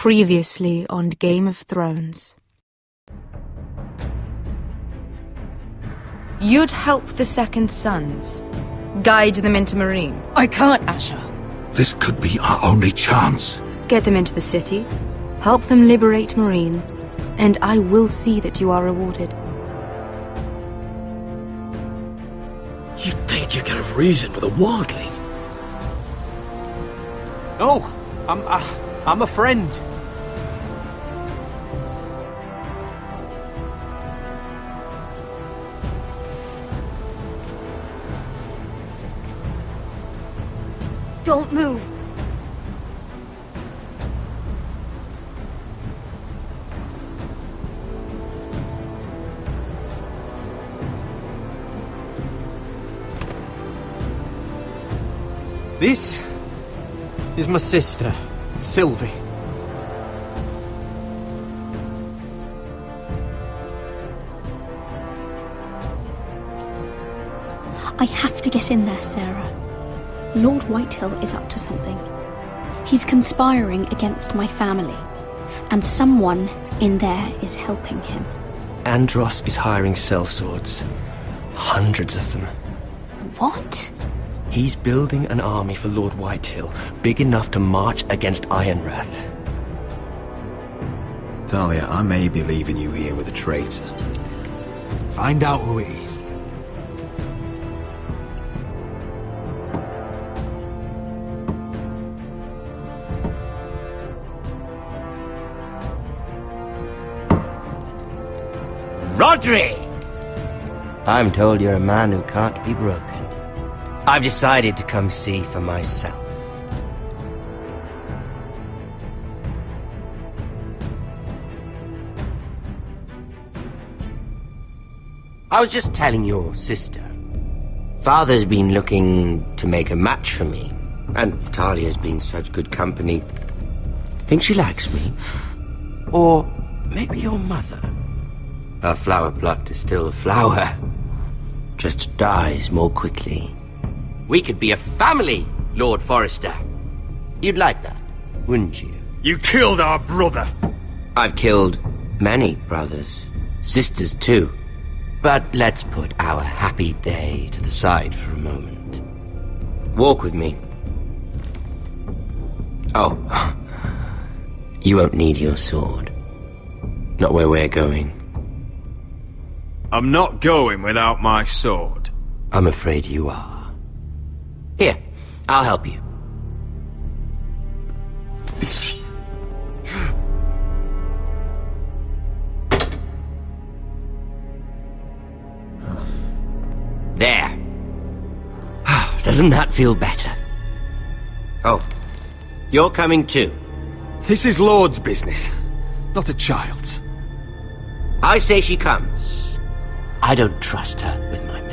Previously on Game of Thrones. You'd help the Second Sons. Guide them into Meereen. I can't, Asha. This could be our only chance. Get them into the city. Help them liberate Meereen. And I will see that you are rewarded. You think you can have reason with a wildling? No, I'm a friend. Don't move. This is my sister, Sylvie. I have to get in there, Sarah. Lord Whitehill is up to something. He's conspiring against my family, and someone in there is helping him. Andros is hiring sellswords. Hundreds of them. What? He's building an army for Lord Whitehill, big enough to march against Ironrath. Talia, I may be leaving you here with a traitor. Find out who it is. Rodri! I'm told you're a man who can't be broken. I've decided to come see for myself. I was just telling your sister. Father's been looking to make a match for me, and Talia's been such good company. Think she likes me? Or maybe your mother? A flower plucked is still a flower. Just dies more quickly. We could be a family, Lord Forrester. You'd like that, wouldn't you? You killed our brother. I've killed many brothers. Sisters, too. But let's put our happy day to the side for a moment. Walk with me. Oh. You won't need your sword. Not where we're going. I'm not going without my sword. I'm afraid you are. Here, I'll help you. There. Doesn't that feel better? Oh, you're coming too. This is Lord's business, not a child's. I say she comes. I don't trust her with my men.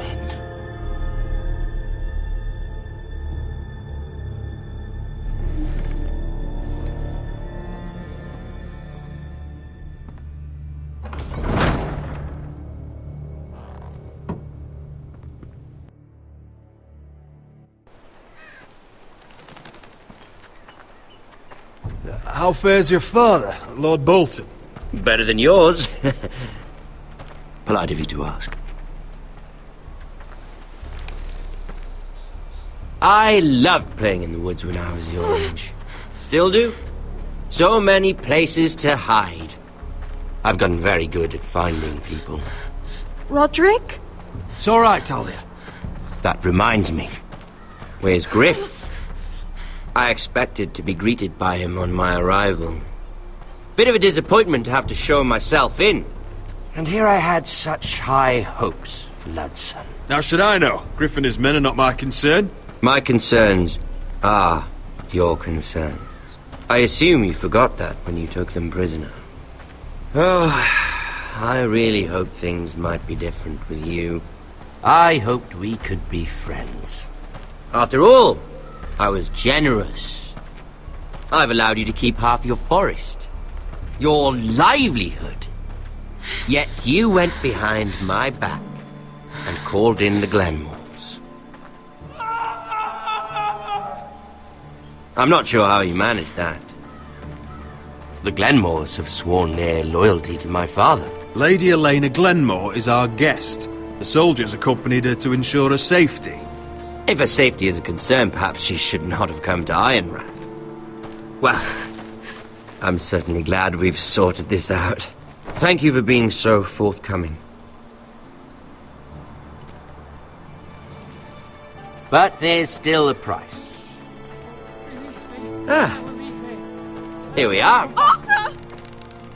How fares your father, Lord Bolton? Better than yours. Polite of you to ask. I loved playing in the woods when I was your age. Still do. So many places to hide. I've gotten very good at finding people. Rodrik? It's all right, Talia. That reminds me. Where's Griff? I expected to be greeted by him on my arrival. Bit of a disappointment to have to show myself in. And here I had such high hopes for Ludson. How should I know? Griff and his men are not my concern. My concerns are your concerns. I assume you forgot that when you took them prisoner. Oh, I really hoped things might be different with you. I hoped we could be friends. After all, I was generous. I've allowed you to keep half your forest, your livelihood. Yet you went behind my back and called in the Glenmores. I'm not sure how you managed that. The Glenmores have sworn their loyalty to my father. Lady Elena Glenmore is our guest. The soldiers accompanied her to ensure her safety. If her safety is a concern, perhaps she should not have come to Ironrath. Well, I'm certainly glad we've sorted this out. Thank you for being so forthcoming. But there's still a price. Ah. Here we are. Arthur!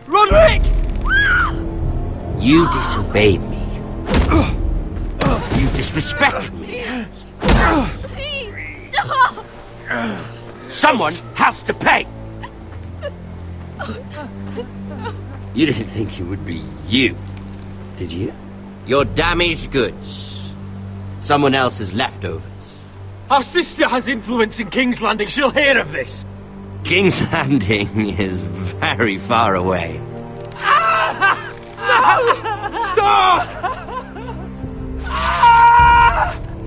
Roderick! You disobeyed me. You disrespected me. Please! Someone has to pay! You didn't think it would be you, did you? Your damaged goods. Someone else's leftovers. Our sister has influence in King's Landing. She'll hear of this. King's Landing is very far away. Stop!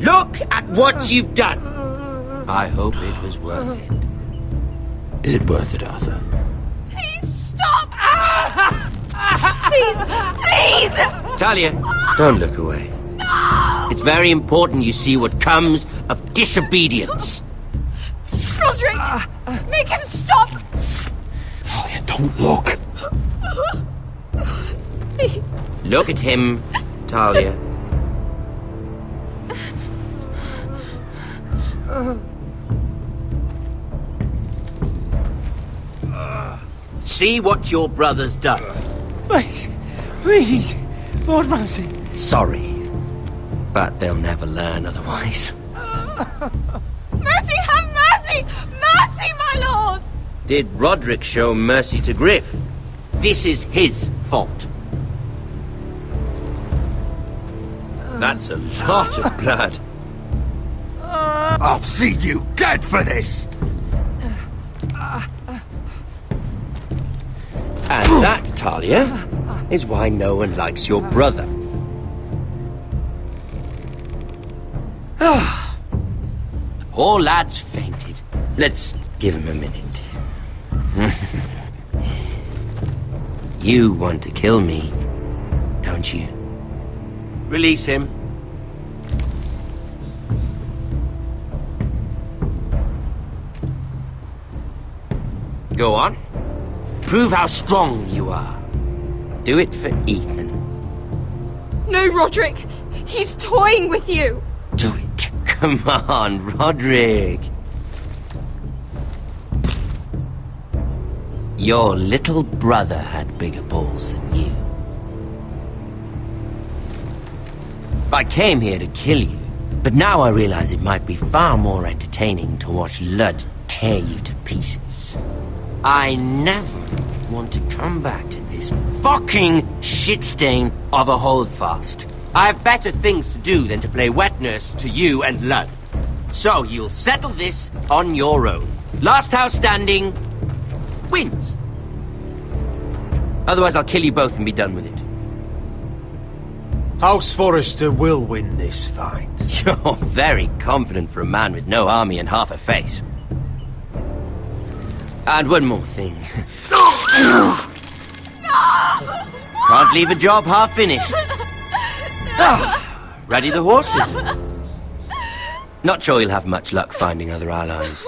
Look at what you've done! I hope it was worth it. Is it worth it, Arthur? Please stop! Please! Please! Talia, don't look away. No! It's very important you see what comes of disobedience. Roderick! Make him stop! Talia, don't look. Please. Look at him, Talia. See what your brother's done. Please, Lord Ramsay. Sorry, but they'll never learn otherwise. Mercy, have mercy! Mercy, my lord! Did Roderick show mercy to Griff? This is his fault. That's a lot of blood. I'll see you dead for this! And that, Talia, is why no one likes your brother. Poor lad's fainted. Let's give him a minute. You want to kill me, don't you? Release him. Go on. Prove how strong you are. Do it for Ethan. No, Roderick! He's toying with you! Do it. Come on, Roderick. Your little brother had bigger balls than you. I came here to kill you, but now I realize it might be far more entertaining to watch Lud tear you to pieces. I never want to come back to this fucking shit-stain of a holdfast. I have better things to do than to play wet nurse to you and Lud. So you'll settle this on your own. Last house standing wins. Otherwise I'll kill you both and be done with it. House Forrester will win this fight. You're very confident for a man with no army and half a face. And one more thing. Can't leave a job half finished. Ready the horses? Not sure you'll have much luck finding other allies.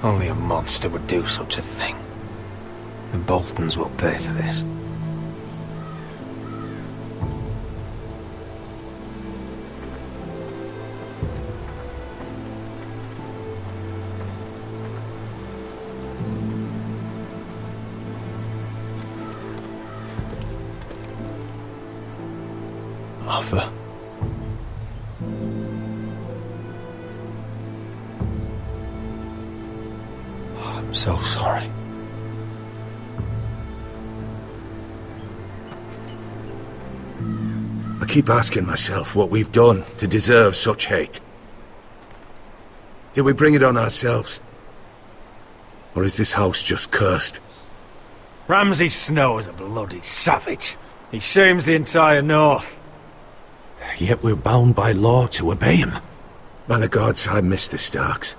Only a monster would do such a thing. The Boltons will pay for this. Arthur. I'm so sorry. I keep asking myself what we've done to deserve such hate. Did we bring it on ourselves? Or is this house just cursed? Ramsay Snow is a bloody savage. He shames the entire North. Yet we're bound by law to obey him. By the gods, I miss the Starks.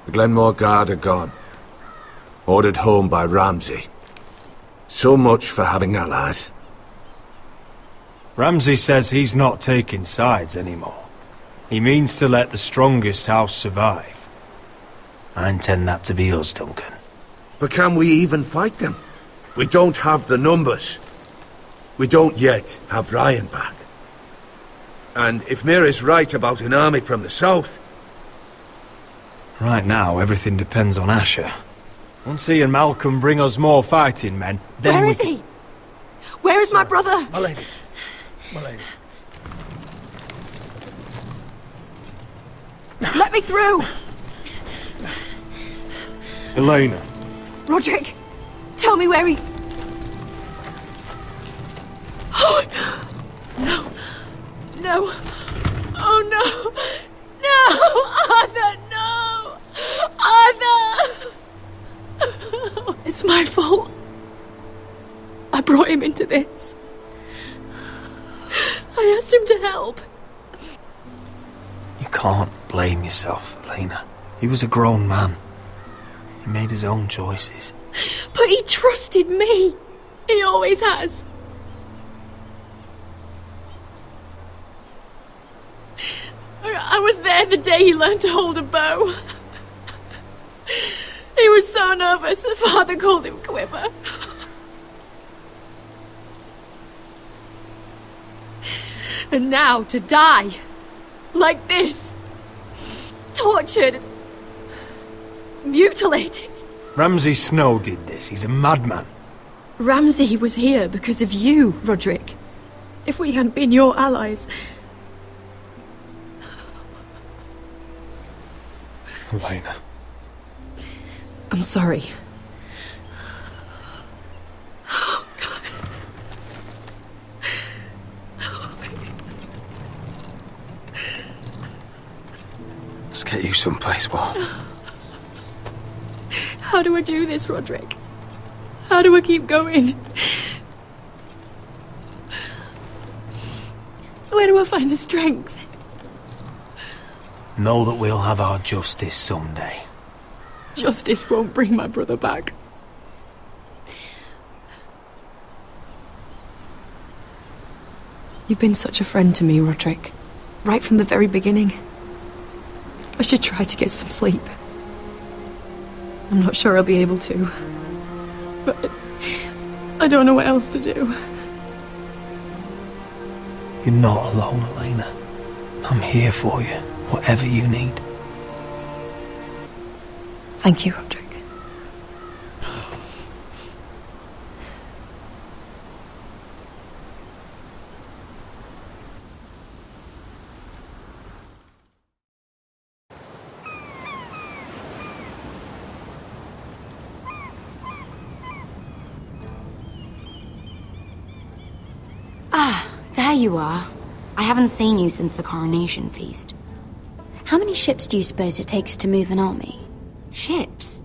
The Glenmore Guard are gone. Ordered home by Ramsay. So much for having allies. Ramsay says he's not taking sides anymore. He means to let the strongest house survive. I intend that to be us, Duncan. But can we even fight them? We don't have the numbers. We don't yet have Ryan back. And if Mira's right about an army from the south... Right now, everything depends on Asher. Once he and Malcolm bring us more fighting men, then Where is he? Where is my brother? My lady. My lady. Let me through! Elena. Roderick, tell me where he... Oh, no. No. Oh, no. No! Arthur, no! Arthur! It's my fault. I brought him into this. I asked him to help. You can't blame yourself, Elena. He was a grown man. He made his own choices. But he trusted me. He always has. I was there the day he learned to hold a bow. He was so nervous, the father called him Quiver. And now to die. Like this. Tortured. Mutilated. Ramsay Snow did this. He's a madman. Ramsay was here because of you, Roderick. If we hadn't been your allies... Elena. I'm sorry. Let's get you someplace warm. How do I do this, Roderick? How do I keep going? Where do I find the strength? Know that we'll have our justice someday. Justice won't bring my brother back. You've been such a friend to me, Roderick. Right from the very beginning. I should try to get some sleep. I'm not sure I'll be able to. But I don't know what else to do. You're not alone, Elena. I'm here for you, whatever you need. Thank you, Roderick. Ah, there you are. I haven't seen you since the coronation feast. How many ships do you suppose it takes to move an army? Ships?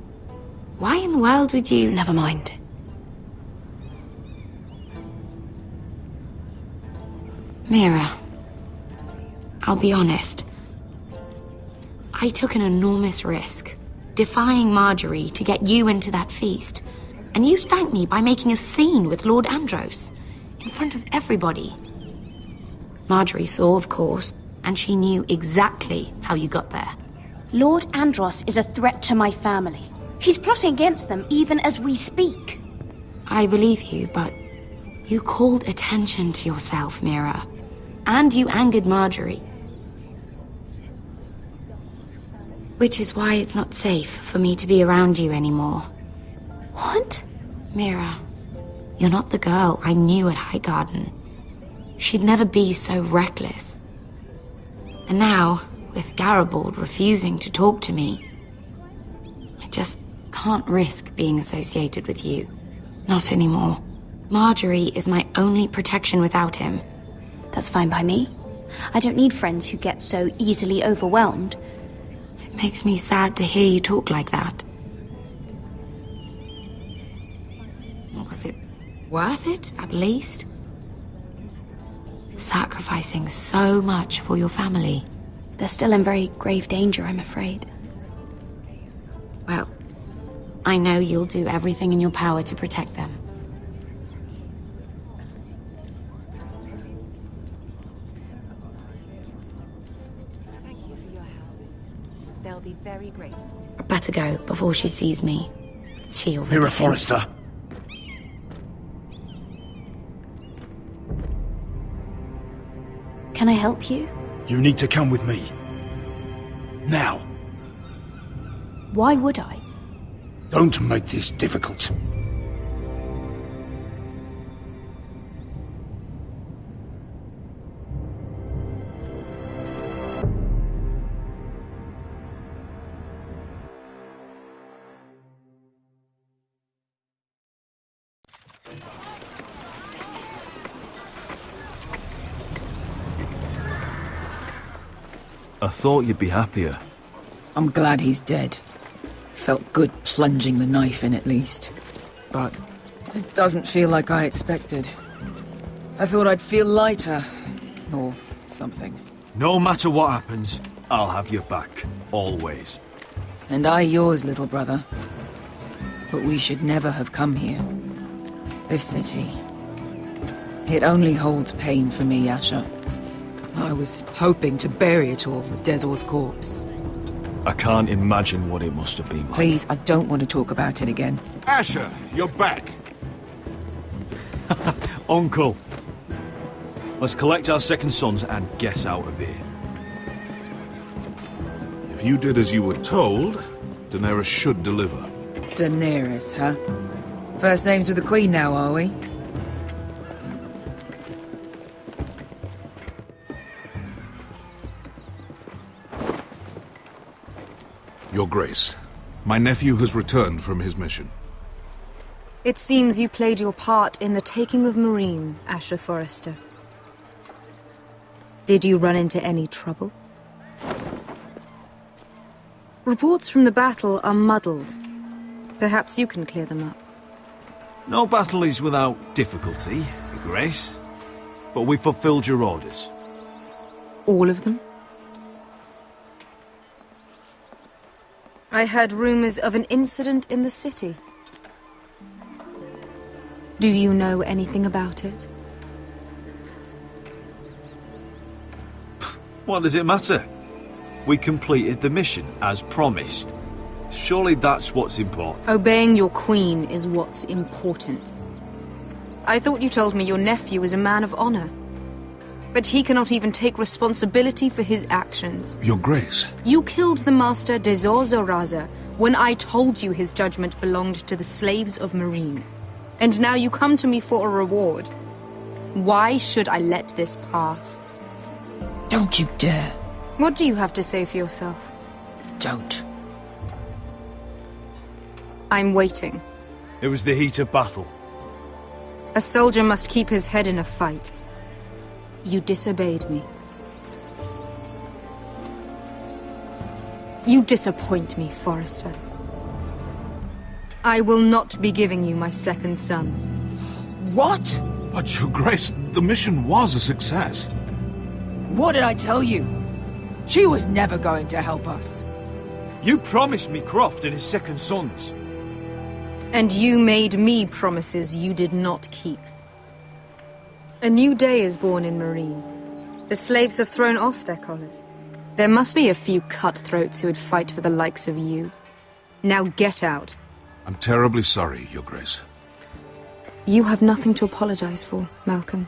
Why in the world would you... Never mind. Mira, I'll be honest. I took an enormous risk, defying Marjorie to get you into that feast. And you thanked me by making a scene with Lord Andros, in front of everybody. Marjorie saw, of course, and she knew exactly how you got there. Lord Andros is a threat to my family. He's plotting against them even as we speak. I believe you, but you called attention to yourself, Mira. And you angered Marjorie. Which is why it's not safe for me to be around you anymore. What? Mira, you're not the girl I knew at Highgarden. She'd never be so reckless. And now, with Garibald refusing to talk to me, I just can't risk being associated with you. Not anymore. Marjorie is my only protection without him. That's fine by me. I don't need friends who get so easily overwhelmed. It makes me sad to hear you talk like that. Was it worth it, at least? Sacrificing so much for your family. They're still in very grave danger, I'm afraid. Well, I know you'll do everything in your power to protect them. Thank you for your help. They'll be very grateful. I better go before she sees me. She already Mira thinks- Forrester. Can I help you? You need to come with me. Now. Why would I? Don't make this difficult. I thought you'd be happier. I'm glad he's dead. Felt good plunging the knife in at least. But it doesn't feel like I expected. I thought I'd feel lighter. Or something. No matter what happens, I'll have your back. Always. And I yours, little brother. But we should never have come here. This city. It only holds pain for me, Asher. I was hoping to bury it all with Dezor's corpse. I can't imagine what it must have been like. Please, I don't want to talk about it again. Asher, you're back. Uncle. Let's collect our second sons and get out of here. If you did as you were told, Daenerys should deliver. Daenerys, huh? First names with the Queen now, are we? Your Grace, my nephew has returned from his mission. It seems you played your part in the taking of Meereen, Asher Forrester. Did you run into any trouble? Reports from the battle are muddled. Perhaps you can clear them up. No battle is without difficulty, Your Grace. But we fulfilled your orders. All of them? I heard rumors of an incident in the city. Do you know anything about it? What does it matter? We completed the mission, as promised. Surely that's what's important. Obeying your queen is what's important. I thought you told me your nephew was a man of honor. But he cannot even take responsibility for his actions. Your Grace. You killed the master Dezor Zoraza when I told you his judgment belonged to the slaves of Meereen. And now you come to me for a reward. Why should I let this pass? Don't you dare. What do you have to say for yourself? Don't. I'm waiting. It was the heat of battle. A soldier must keep his head in a fight. You disobeyed me. You disappoint me, Forrester. I will not be giving you my second sons. What? But, Your Grace, the mission was a success. What did I tell you? She was never going to help us. You promised me Croft and his second sons. And you made me promises you did not keep. A new day is born in Marine. The slaves have thrown off their collars. There must be a few cutthroats who would fight for the likes of you. Now get out. I'm terribly sorry, Your Grace. You have nothing to apologize for, Malcolm.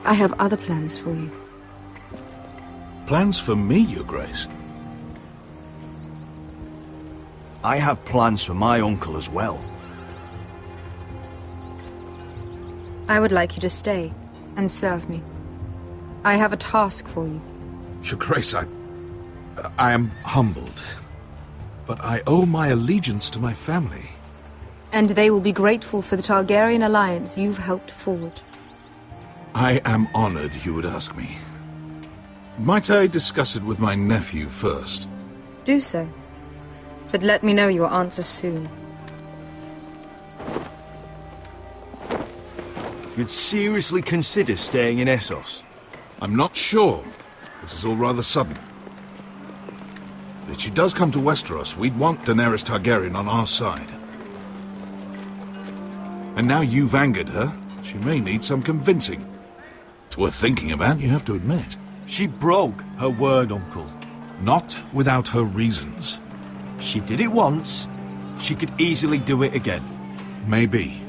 I have other plans for you. Plans for me, Your Grace? I have plans for my uncle as well. I would like you to stay and serve me. I have a task for you. Your Grace, I am humbled. But I owe my allegiance to my family. And they will be grateful for the Targaryen alliance you've helped forward. I am honored you would ask me. Might I discuss it with my nephew first? Do so. But let me know your answer soon. You'd seriously consider staying in Essos? I'm not sure. This is all rather sudden. But if she does come to Westeros, we'd want Daenerys Targaryen on our side. And now you've angered her, she may need some convincing. It's worth thinking about, you have to admit. She broke her word, Uncle. Not without her reasons. She did it once. She could easily do it again. Maybe.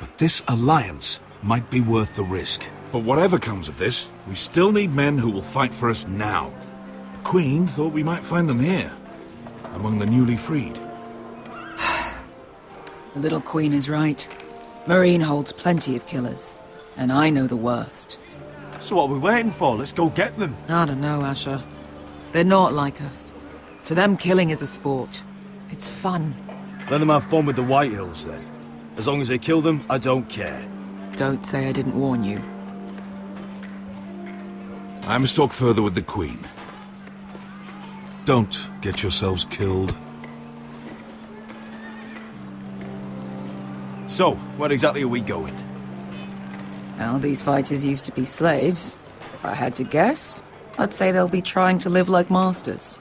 But this alliance might be worth the risk. But whatever comes of this, we still need men who will fight for us now. The Queen thought we might find them here, among the newly freed. The little queen is right. Marine holds plenty of killers, and I know the worst. So what are we waiting for? Let's go get them. I don't know, Asher. They're not like us. To them, killing is a sport. It's fun. Let them have fun with the Whitehills, then. As long as they kill them, I don't care. Don't say I didn't warn you. I must talk further with the Queen. Don't get yourselves killed. So, where exactly are we going? Well, these fighters used to be slaves. If I had to guess, I'd say they'll be trying to live like masters.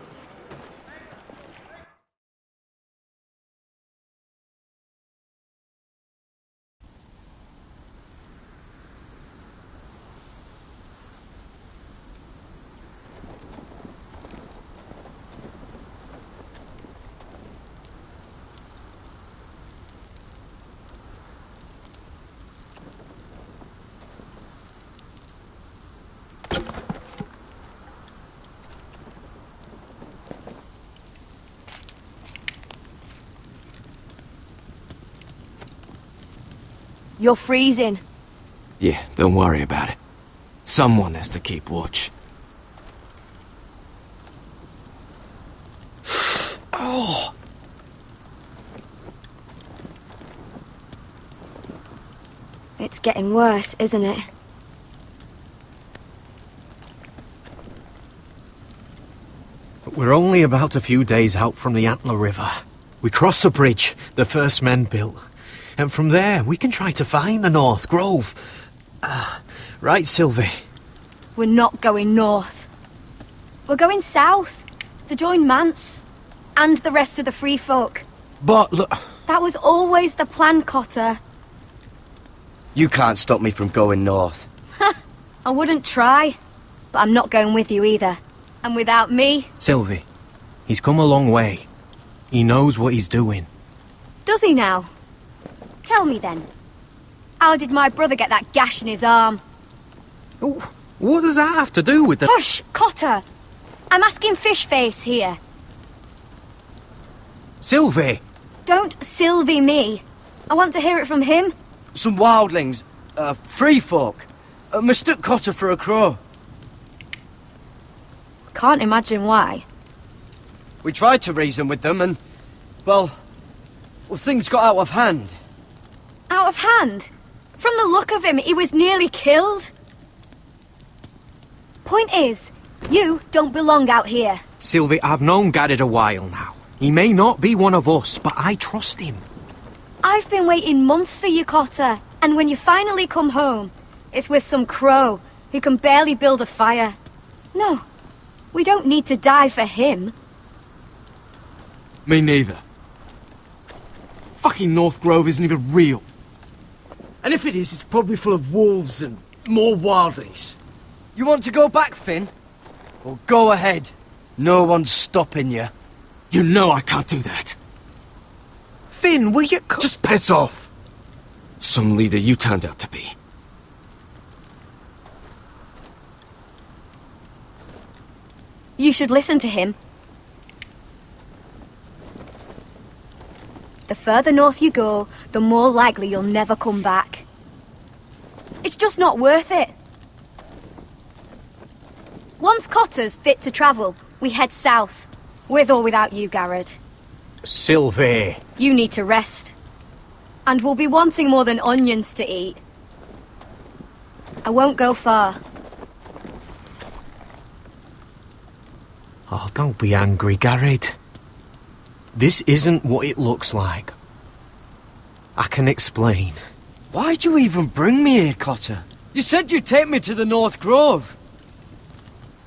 You're freezing. Yeah, don't worry about it. Someone has to keep watch. Oh! It's getting worse, isn't it? But we're only about a few days out from the Antler River. We cross a bridge the first men built. And from there, we can try to find the North Grove. Right, Sylvie? We're not going north. We're going south, to join Mance, and the rest of the Free Folk. But look... That was always the plan, Cotter. You can't stop me from going north. I wouldn't try, but I'm not going with you either. And without me... Sylvie, he's come a long way. He knows what he's doing. Does he now? Tell me then. How did my brother get that gash in his arm? What does that have to do with the... Hush, Cotter! I'm asking Fishface here. Sylvie! Don't Sylvie me. I want to hear it from him. Some wildlings, free folk, mistook Cotter for a crow. Can't imagine why. We tried to reason with them and, well, things got out of hand. Out of hand? From the look of him, he was nearly killed. Point is, you don't belong out here. Sylvie, I've known Garrett a while now. He may not be one of us, but I trust him. I've been waiting months for you, Cotter. And when you finally come home, it's with some crow who can barely build a fire. No, we don't need to die for him. Me neither. Fucking North Grove isn't even real. And if it is, it's probably full of wolves and more wildlings. You want to go back, Finn? Well, go ahead. No one's stopping you. You know I can't do that. Finn, will you... Just piss off. Some leader you turned out to be. You should listen to him. The further north you go, the more likely you'll never come back. It's just not worth it. Once Cotter's fit to travel, we head south. With or without you, Garrett. Sylvie. You need to rest. And we'll be wanting more than onions to eat. I won't go far. Oh, don't be angry, Garrett. This isn't what it looks like. I can explain. Why'd you even bring me here, Cotter? You said you'd take me to the North Grove.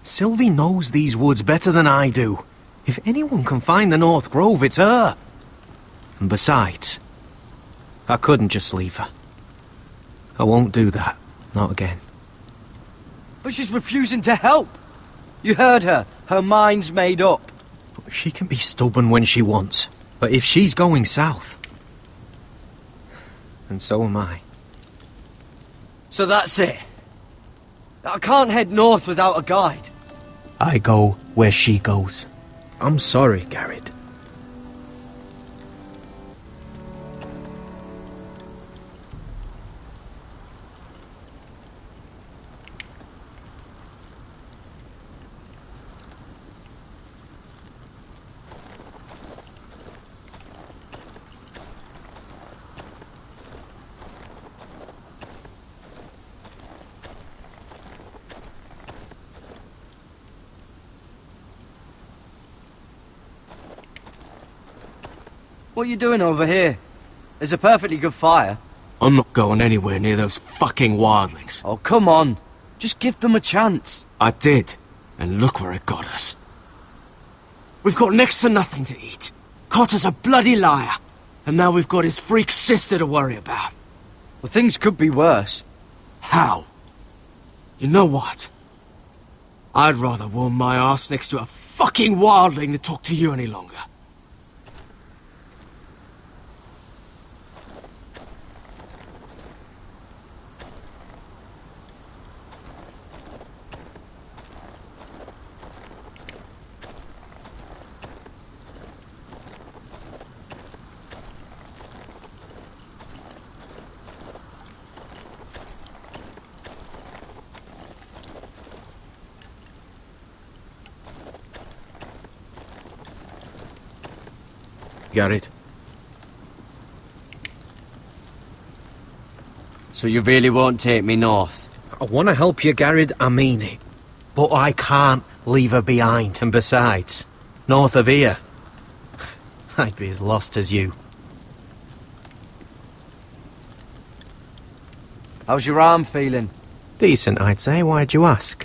Sylvie knows these woods better than I do. If anyone can find the North Grove, it's her. And besides, I couldn't just leave her. I won't do that. Not again. But she's refusing to help. You heard her. Her mind's made up. She can be stubborn when she wants. But if she's going south... And so am I. So that's it. I can't head north without a guide. I go where she goes. I'm sorry, Garrett. What are you doing over here? There's a perfectly good fire. I'm not going anywhere near those fucking wildlings. Oh, come on. Just give them a chance. I did. And look where it got us. We've got next to nothing to eat. Cotter's a bloody liar. And now we've got his freak sister to worry about. Well, things could be worse. How? You know what? I'd rather warm my arse next to a fucking wildling than talk to you any longer. Garrett. So you really won't take me north? I want to help you, Garrett, I mean it. But I can't leave her behind. And besides, north of here, I'd be as lost as you. How's your arm feeling? Decent, I'd say. Why'd you ask?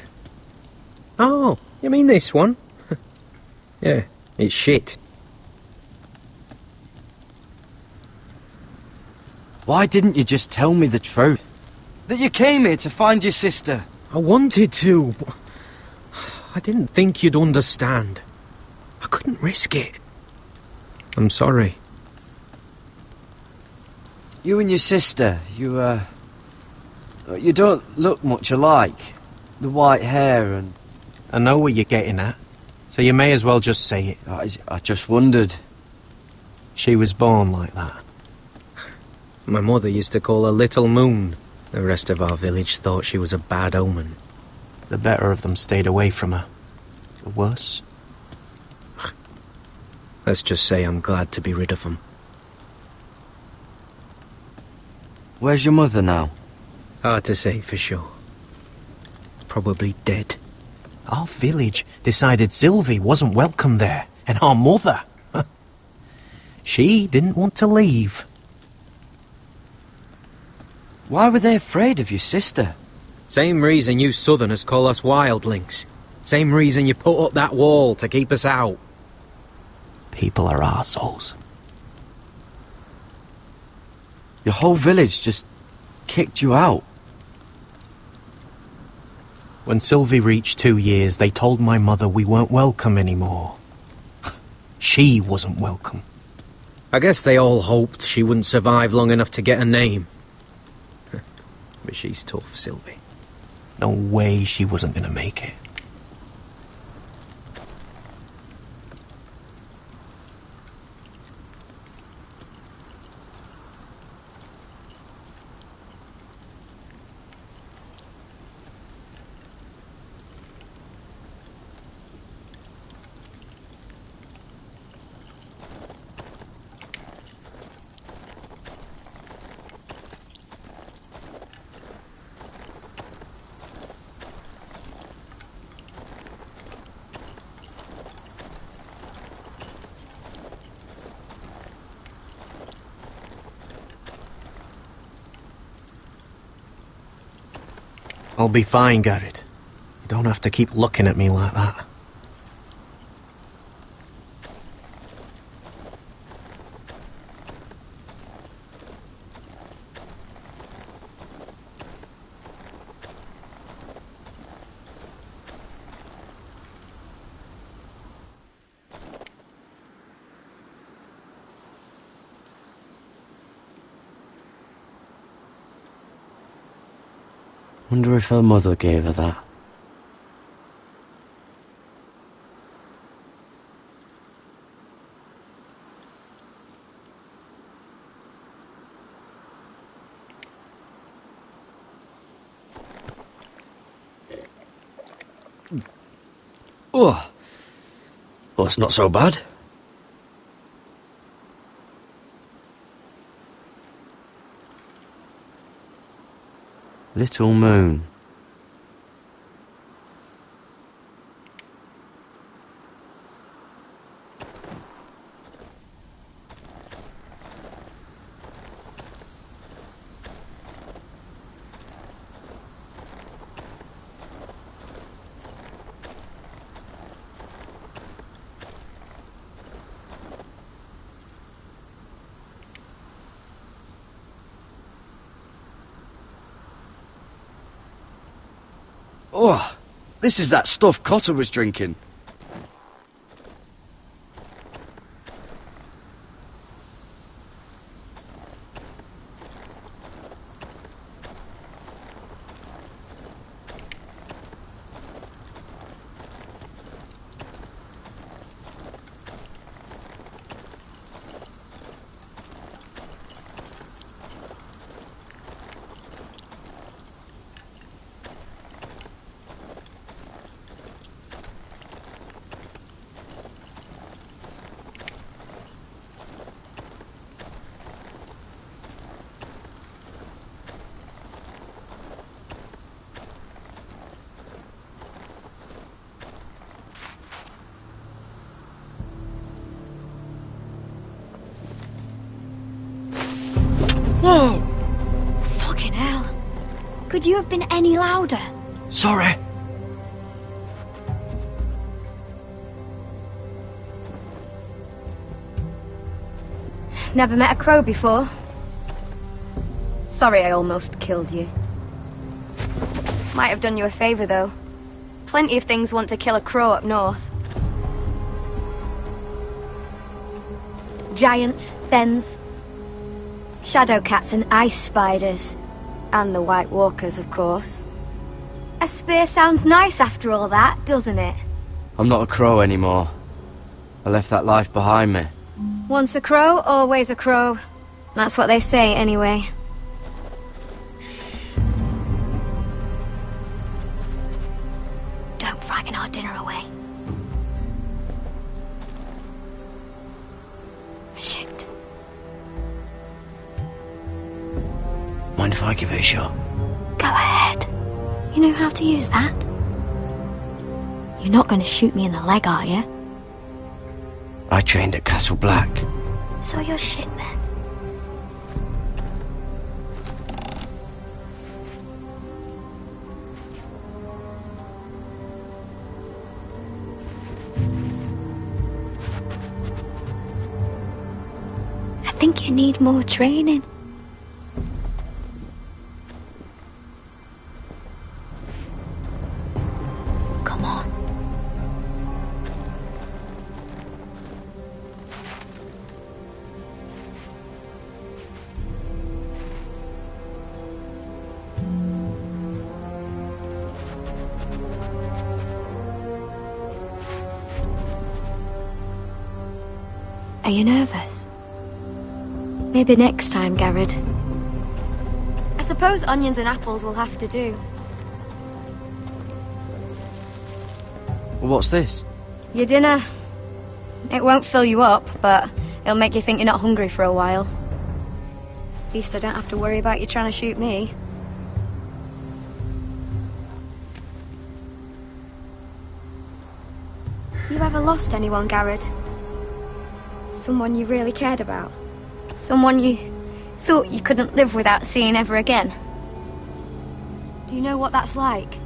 Oh, you mean this one? Yeah, it's shit. Why didn't you just tell me the truth? That you came here to find your sister? I wanted to. I didn't think you'd understand. I couldn't risk it. I'm sorry. You and your sister, you don't look much alike. The white hair and... I know what you're getting at, so you may as well just say it. I just wondered. She was born like that. My mother used to call her Little Moon. The rest of our village thought she was a bad omen. The better of them stayed away from her. The worse? Let's just say I'm glad to be rid of them. Where's your mother now? Hard to say for sure. Probably dead. Our village decided Sylvie wasn't welcome there, and our mother, she didn't want to leave. Why were they afraid of your sister? Same reason you Southerners call us wildlings. Same reason you put up that wall to keep us out. People are arseholes. Your whole village just kicked you out. When Sylvie reached 2 years, they told my mother we weren't welcome anymore. She wasn't welcome. I guess they all hoped she wouldn't survive long enough to get a name. But she's tough, Sylvie. No way she wasn't gonna make it. I'll be fine, Garrett. You don't have to keep looking at me like that. Wonder if her mother gave her that. Oh, well, it's not so bad. Little moon. Oh, this is that stuff Cotter was drinking. Whoa! Fucking hell. Could you have been any louder? Sorry. Never met a crow before. Sorry I almost killed you. Might have done you a favour, though. Plenty of things want to kill a crow up north. Giants, thens, shadow cats and ice spiders. And the White Walkers, of course. A spear sounds nice after all that, doesn't it? I'm not a crow anymore. I left that life behind me. Once a crow, always a crow. That's what they say, anyway. Don't frighten our dinner away. Shit. Mind if I give it a shot? Go ahead. You know how to use that? You're not going to shoot me in the leg, are you? I trained at Castle Black. So you're shit then. I think you need more training. Come on. Are you nervous? Maybe next time, Garrett. I suppose onions and apples will have to do. Well, what's this? Your dinner. It won't fill you up, but it'll make you think you're not hungry for a while. At least I don't have to worry about you trying to shoot me. You ever lost anyone, Garrett? Someone you really cared about? Someone you thought you couldn't live without seeing ever again? Do you know what that's like?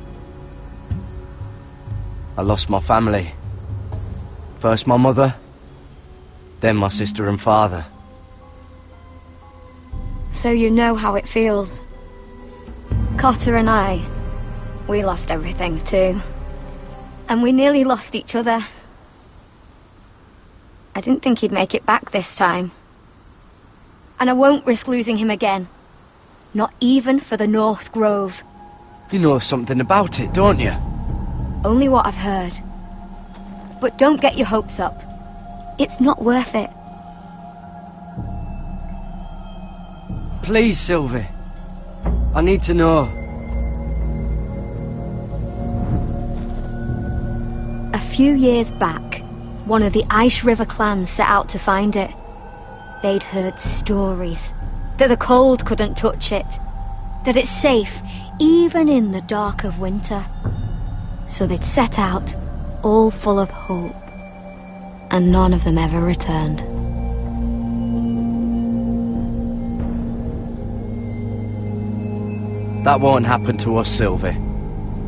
I lost my family. First my mother, then my sister and father. So you know how it feels. Cotter and I, we lost everything too. And we nearly lost each other. I didn't think he'd make it back this time. And I won't risk losing him again. Not even for the North Grove. You know something about it, don't you? Only what I've heard. But don't get your hopes up. It's not worth it. Please, Sylvie. I need to know. A few years back, one of the Ice River clans set out to find it. They'd heard stories that the cold couldn't touch it, that it's safe even in the dark of winter. So they'd set out, all full of hope, and none of them ever returned. That won't happen to us, Sylvie.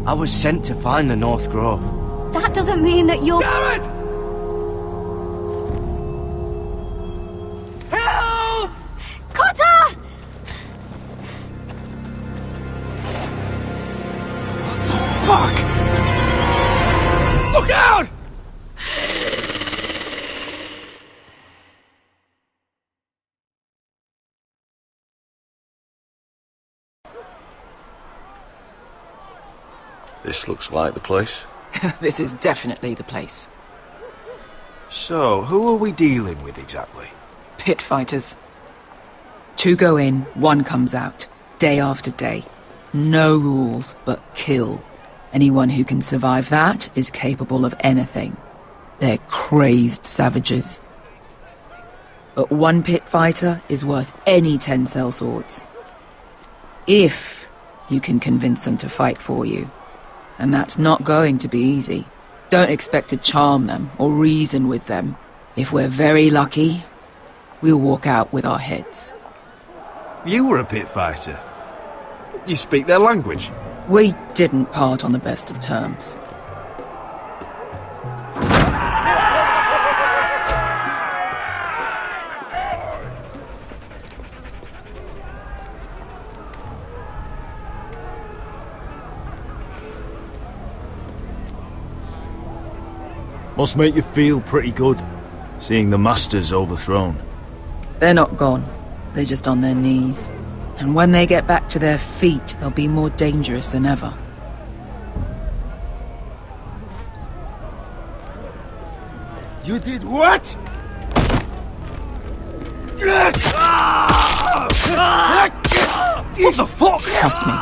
I was sent to find the North Grove. That doesn't mean that you'll... Garrett! Help! Cotter! What the fuck? Look out! This looks like the place. This is definitely the place. So, who are we dealing with exactly? Pit fighters. 2 go in, 1 comes out, day after day. No rules, but kill. Anyone who can survive that is capable of anything. They're crazed savages. But 1 pit fighter is worth any 10 sellswords. If you can convince them to fight for you. And that's not going to be easy. Don't expect to charm them or reason with them. If we're very lucky, we'll walk out with our heads. You were a pit fighter. You speak their language. We didn't part on the best of terms. Must make you feel pretty good, seeing the Masters overthrown. They're not gone. They're just on their knees. And when they get back to their feet, they'll be more dangerous than ever. You did what? What the fuck? Trust me,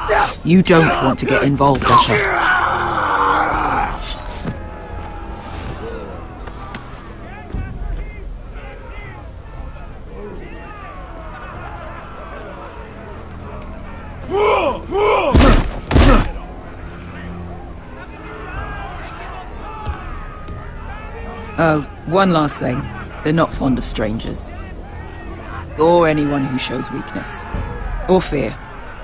you don't want to get involved, Asher. One last thing. They're not fond of strangers. Or anyone who shows weakness. Or fear.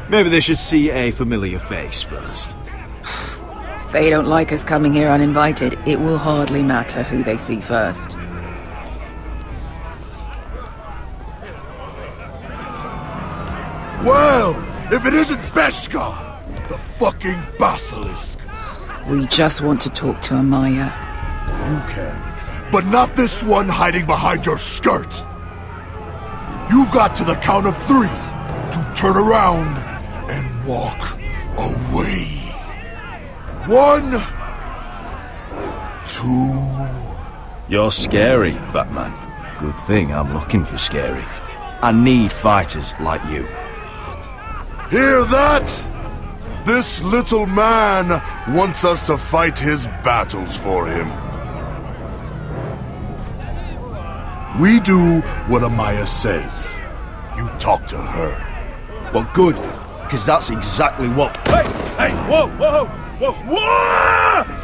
Maybe they should see a familiar face first. If they don't like us coming here uninvited, it will hardly matter who they see first. Well, if it isn't Beskar, the fucking basilisk. We just want to talk to Amaya. You can, but not this one hiding behind your skirt. You've got to the count of 3 to turn around and walk away. 1, 2... You're scary, fat man. Good thing I'm looking for scary. I need fighters like you. Hear that? This little man wants us to fight his battles for him. We do what Amaya says. You talk to her. Well, good, because that's exactly what... Hey! Whoa! Whoa! Whoa! Whoa!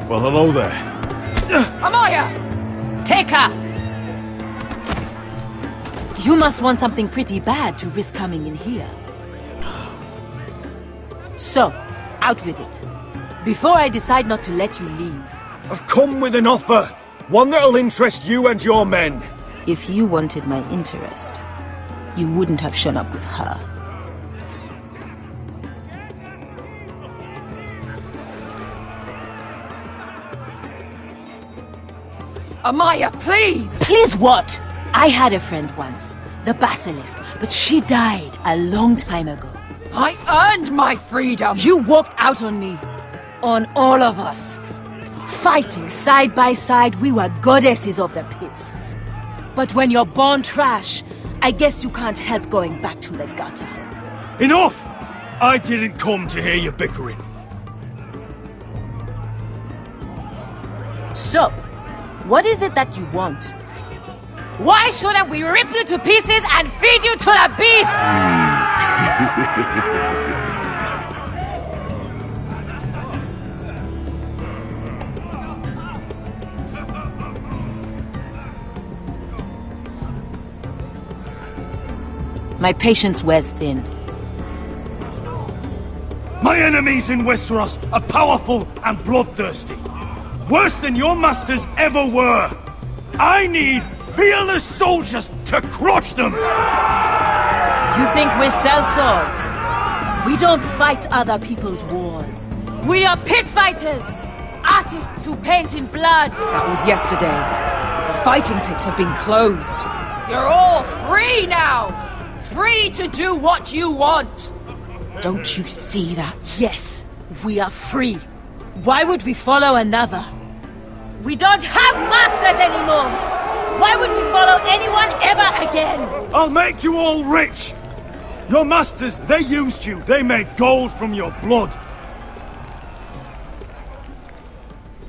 Well, hello there. Amaya! Take her! You must want something pretty bad to risk coming in here. So, out with it. Before I decide not to let you leave. I've come with an offer. One that'll interest you and your men. If you wanted my interest, you wouldn't have shown up with her. Amaya, please! Please what? I had a friend once, the Basilisk, but she died a long time ago. I earned my freedom! You walked out on me. On all of us. Fighting side by side, we were goddesses of the pits. But when you're born trash, I guess you can't help going back to the gutter. Enough! I didn't come to hear you bickering. So, what is it that you want? Why shouldn't we rip you to pieces and feed you to the beast? My patience wears thin. My enemies in Westeros are powerful and bloodthirsty. Worse than your masters ever were. I need fearless soldiers to crush them! You think we sell swords? We don't fight other people's wars. We are pit fighters! Artists who paint in blood! That was yesterday. The fighting pits have been closed. You're all free now! Free to do what you want! Don't you see that? Yes, we are free. Why would we follow another? We don't have masters anymore! Why would we follow anyone ever again? I'll make you all rich! Your masters, they used you. They made gold from your blood.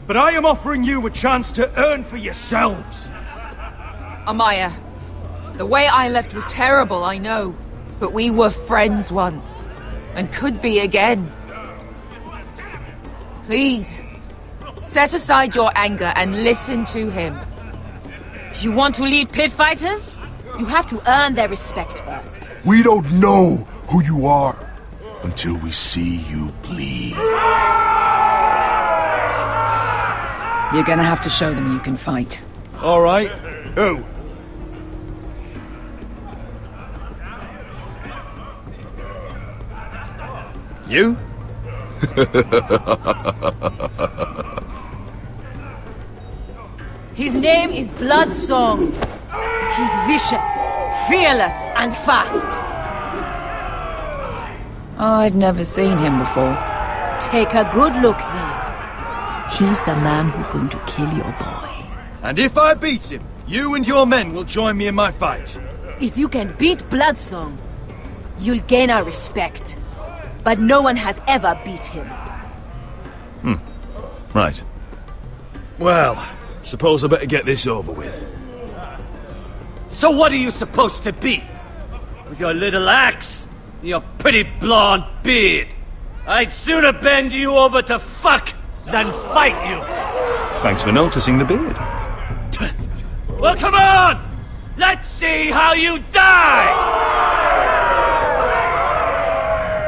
But I am offering you a chance to earn for yourselves. Amaya, the way I left was terrible, I know. But we were friends once. And could be again. Please, set aside your anger and listen to him. You want to lead pit fighters? You have to earn their respect first. We don't know who you are until we see you bleed. You're gonna have to show them you can fight. All right. Who? You? His name is Bloodsong. He's vicious, fearless, and fast. I've never seen him before. Take a good look then. He's the man who's going to kill your boy. And if I beat him, you and your men will join me in my fight. If you can beat Bloodsong, you'll gain our respect. But no one has ever beat him. Right. Well, suppose I better get this over with. So what are you supposed to be? With your little axe and your pretty blonde beard? I'd sooner bend you over to fuck than fight you. Thanks for noticing the beard. Well, come on! Let's see how you die!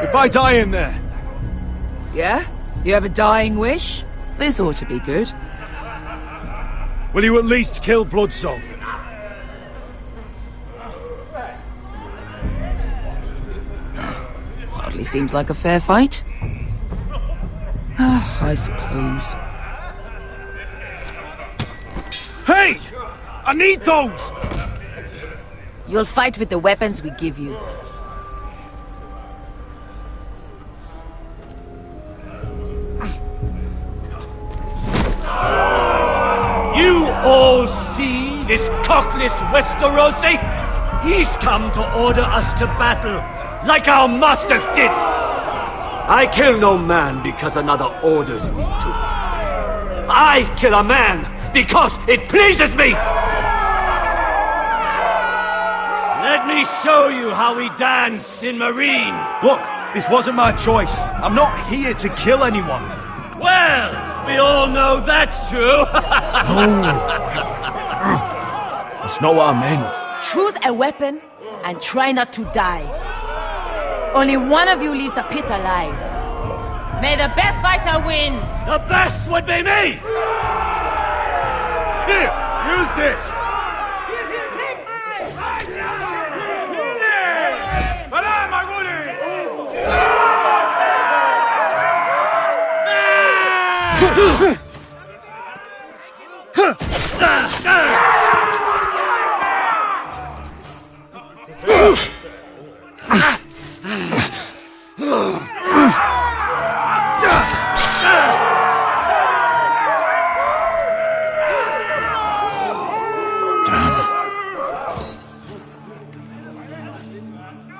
If I die in there... Yeah? You have a dying wish? This ought to be good. Will you at least kill Bloodsong? Hardly seems like a fair fight. I suppose. Hey! I need those! You'll fight with the weapons we give you. You all see this cockless Westerosi? He's come to order us to battle, like our masters did. I kill no man because another orders me to. I kill a man because it pleases me! Let me show you how we dance in Marine. Look, this wasn't my choice. I'm not here to kill anyone. Well, we all know that's true. That's not what I meant. Choose a weapon and try not to die. Only one of you leaves the pit alive. May the best fighter win! The best would be me! Here, use this!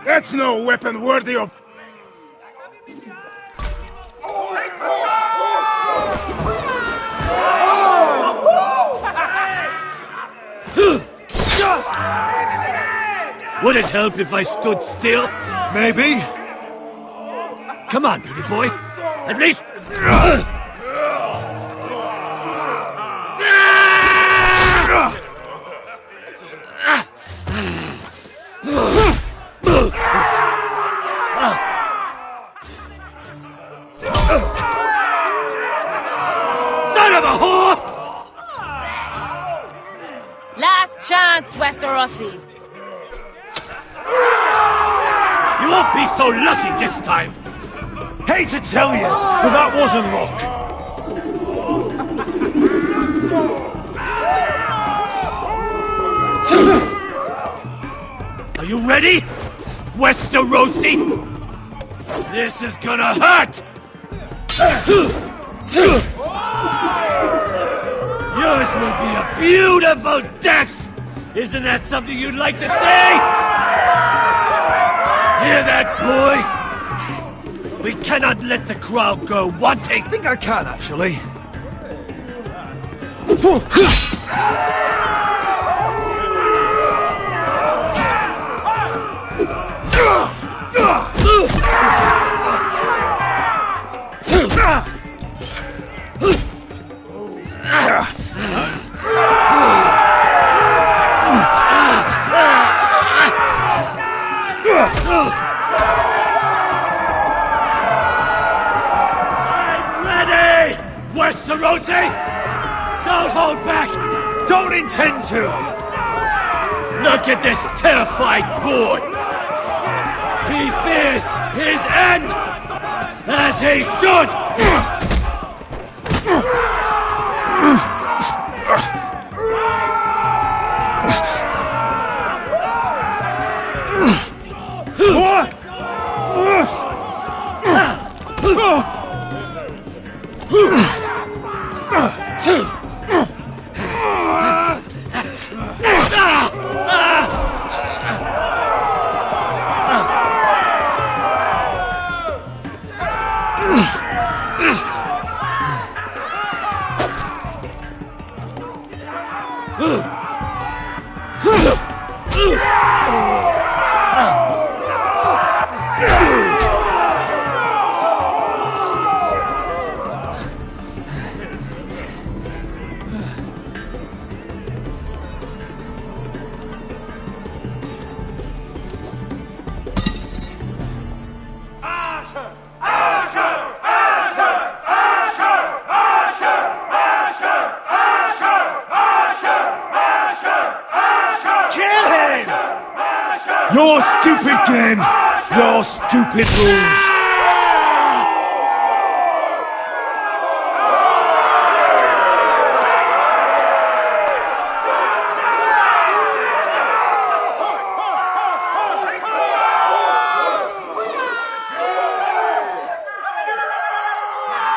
That's no weapon worthy of... Would it help if I stood still? Maybe. Come on, pretty boy. At least... Son of a whore! Last chance, Westerosi. You won't be so lucky this time. Hate to tell you, but that wasn't luck. Are you ready, Westerosi? This is gonna hurt! Yours will be a beautiful death! Isn't that something you'd like to say? Hear that, boy? We cannot let the crowd go wanting! I think I can, actually. I'm ready, Westerosi! Don't hold back! Don't intend to! Look at this terrified boy! He fears his end! As he should! Your stupid game! Your stupid rules!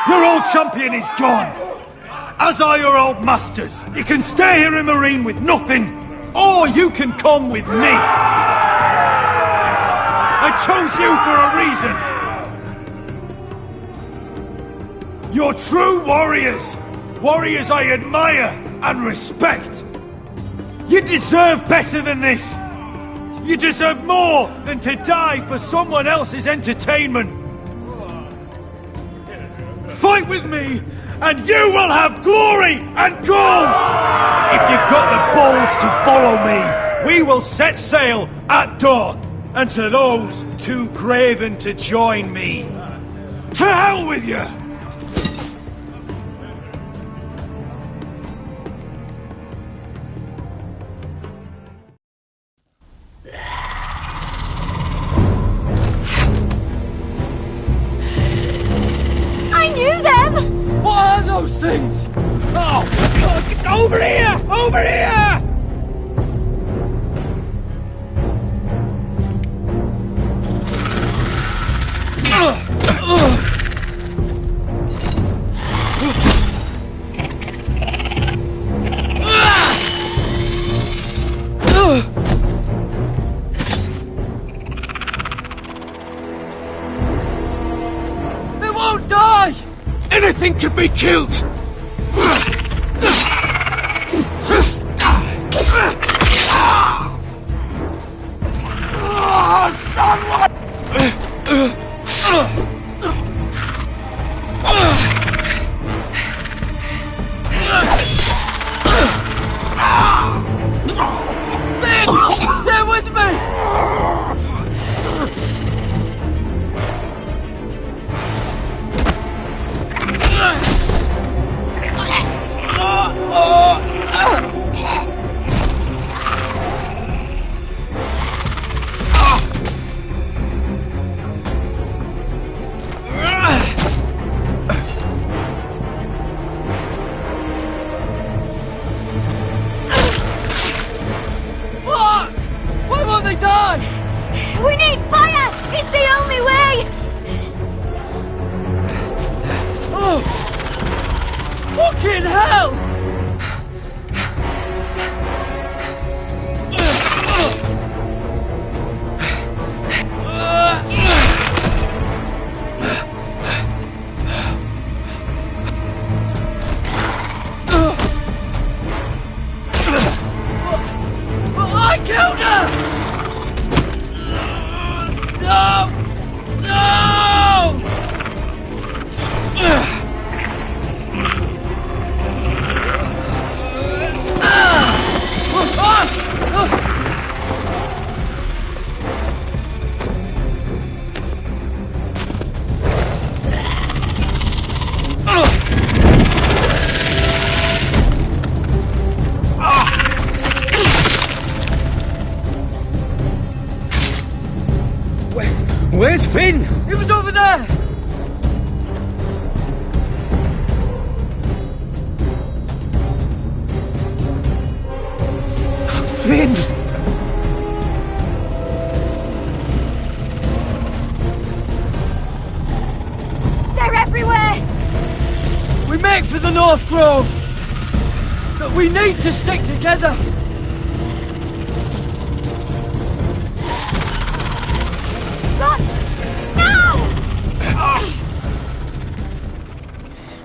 Your old champion is gone! As are your old masters. You can stay here in Marine with nothing, or you can come with me! I chose you for a reason! You're true warriors! Warriors I admire and respect! You deserve better than this! You deserve more than to die for someone else's entertainment! Fight with me, and you will have glory and gold! If you've got the balls to follow me, we will set sail at dawn! And to those too craven to join me, to hell with you! I knew them! What are those things? Oh! Over here! Over here! They won't die! Anything can be killed! Stay with me! Where's Finn? He was over there! Finn! They're everywhere! We make for the North Grove! But we need to stick together! Run! Now!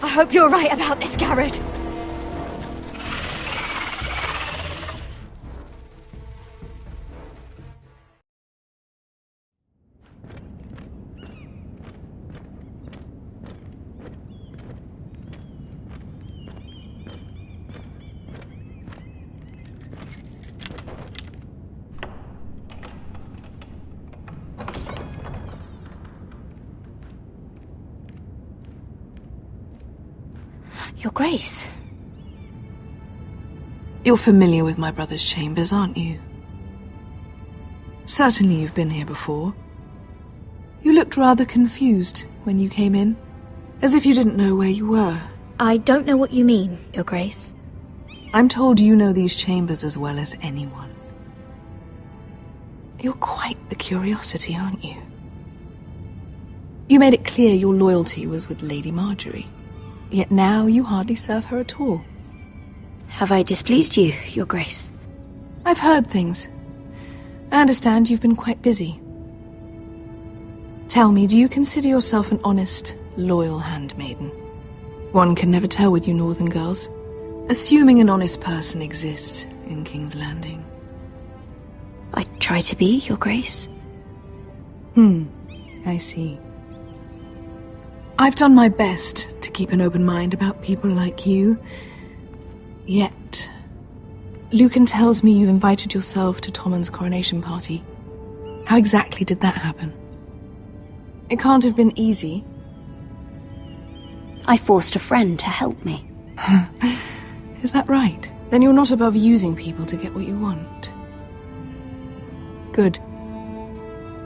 I hope you're right about this, Garrett. Your Grace. You're familiar with my brother's chambers, aren't you? Certainly you've been here before. You looked rather confused when you came in, as if you didn't know where you were. I don't know what you mean, Your Grace. I'm told you know these chambers as well as anyone. You're quite the curiosity, aren't you? You made it clear your loyalty was with Lady Marjorie. Yet now you hardly serve her at all. Have I displeased you, Your Grace? I've heard things. I understand you've been quite busy. Tell me, do you consider yourself an honest, loyal handmaiden? One can never tell with you northern girls. Assuming an honest person exists in King's Landing. I try to be, Your Grace. I see. I've done my best to keep an open mind about people like you. Yet, Lucan tells me you invited yourself to Tommen's coronation party. How exactly did that happen? It can't have been easy. I forced a friend to help me. Is that right? Then you're not above using people to get what you want. Good.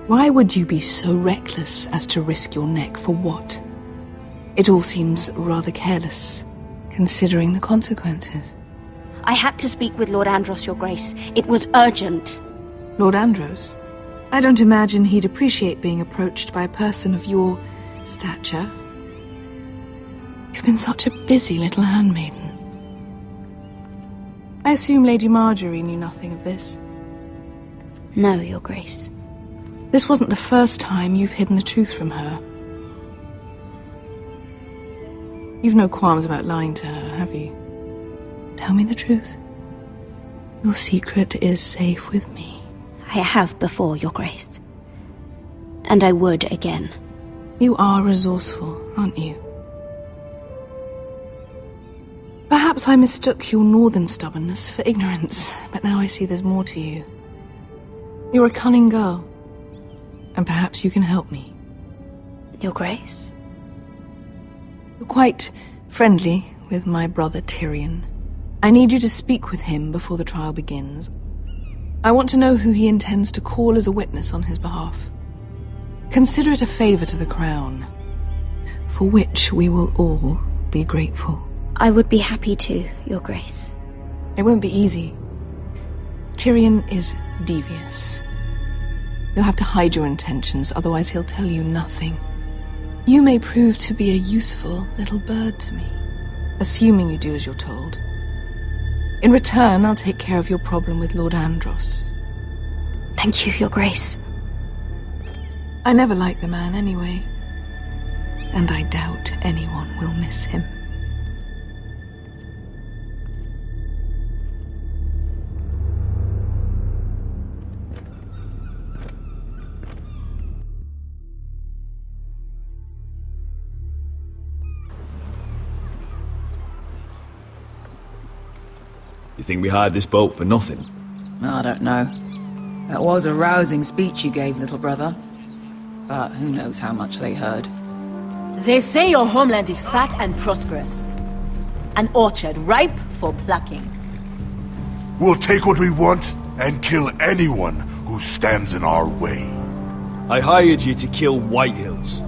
Why would you be so reckless as to risk your neck for what? It all seems rather careless, considering the consequences. I had to speak with Lord Andros, Your Grace. It was urgent. Lord Andros? I don't imagine he'd appreciate being approached by a person of your stature. You've been such a busy little handmaiden. I assume Lady Marjorie knew nothing of this. No, Your Grace. This wasn't the first time you've hidden the truth from her. You've no qualms about lying to her, have you? Tell me the truth. Your secret is safe with me. I have before, Your Grace. And I would again. You are resourceful, aren't you? Perhaps I mistook your northern stubbornness for ignorance, but now I see there's more to you. You're a cunning girl, and perhaps you can help me. Your Grace? You're quite friendly with my brother Tyrion. I need you to speak with him before the trial begins. I want to know who he intends to call as a witness on his behalf. Consider it a favor to the crown, for which we will all be grateful. I would be happy to, Your Grace. It won't be easy. Tyrion is devious. You'll have to hide your intentions, otherwise he'll tell you nothing. You may prove to be a useful little bird to me, assuming you do as you're told. In return, I'll take care of your problem with Lord Andros. Thank you, Your Grace. I never liked the man anyway, and I doubt anyone will miss him. You think we hired this boat for nothing? I don't know. That was a rousing speech you gave, little brother. But who knows how much they heard. They say your homeland is fat and prosperous. An orchard ripe for plucking. We'll take what we want and kill anyone who stands in our way. I hired you to kill Whitehills,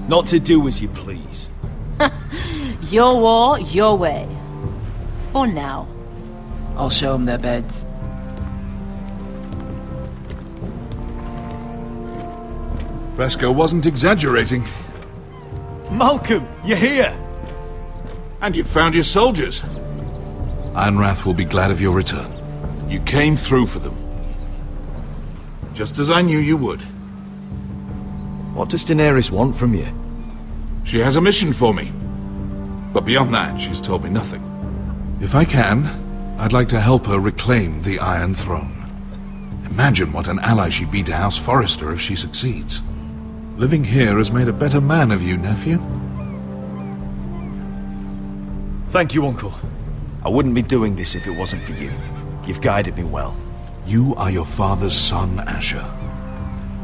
not to do as you please. Your war, your way. For now. I'll show them their beds. Vesco wasn't exaggerating. Malcolm, you're here! And you've found your soldiers. Ironrath will be glad of your return. You came through for them. Just as I knew you would. What does Daenerys want from you? She has a mission for me. But beyond that, she's told me nothing. If I can, I'd like to help her reclaim the Iron Throne. Imagine what an ally she'd be to House Forrester if she succeeds. Living here has made a better man of you, nephew. Thank you, Uncle. I wouldn't be doing this if it wasn't for you. You've guided me well. You are your father's son, Asher.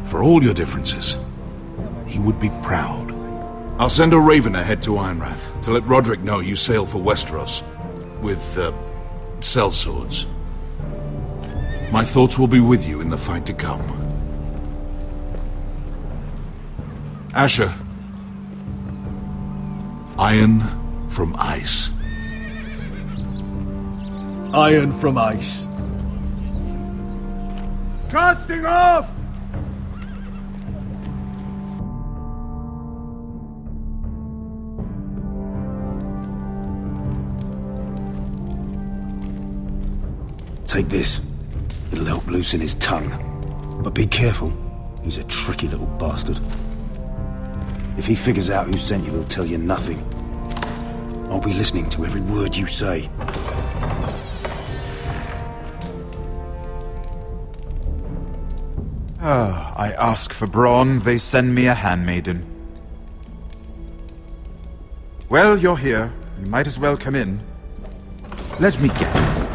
For all your differences, he would be proud. I'll send a raven ahead to Ironrath to let Roderick know you sail for Westeros with, sellswords. My thoughts will be with you in the fight to come. Asher. Iron from ice. Iron from ice. Casting off! Take this. It'll help loosen his tongue. But be careful. He's a tricky little bastard. If he figures out who sent you, he'll tell you nothing. I'll be listening to every word you say. I ask for brawn, they send me a handmaiden. Well, you're here. You might as well come in. Let me guess.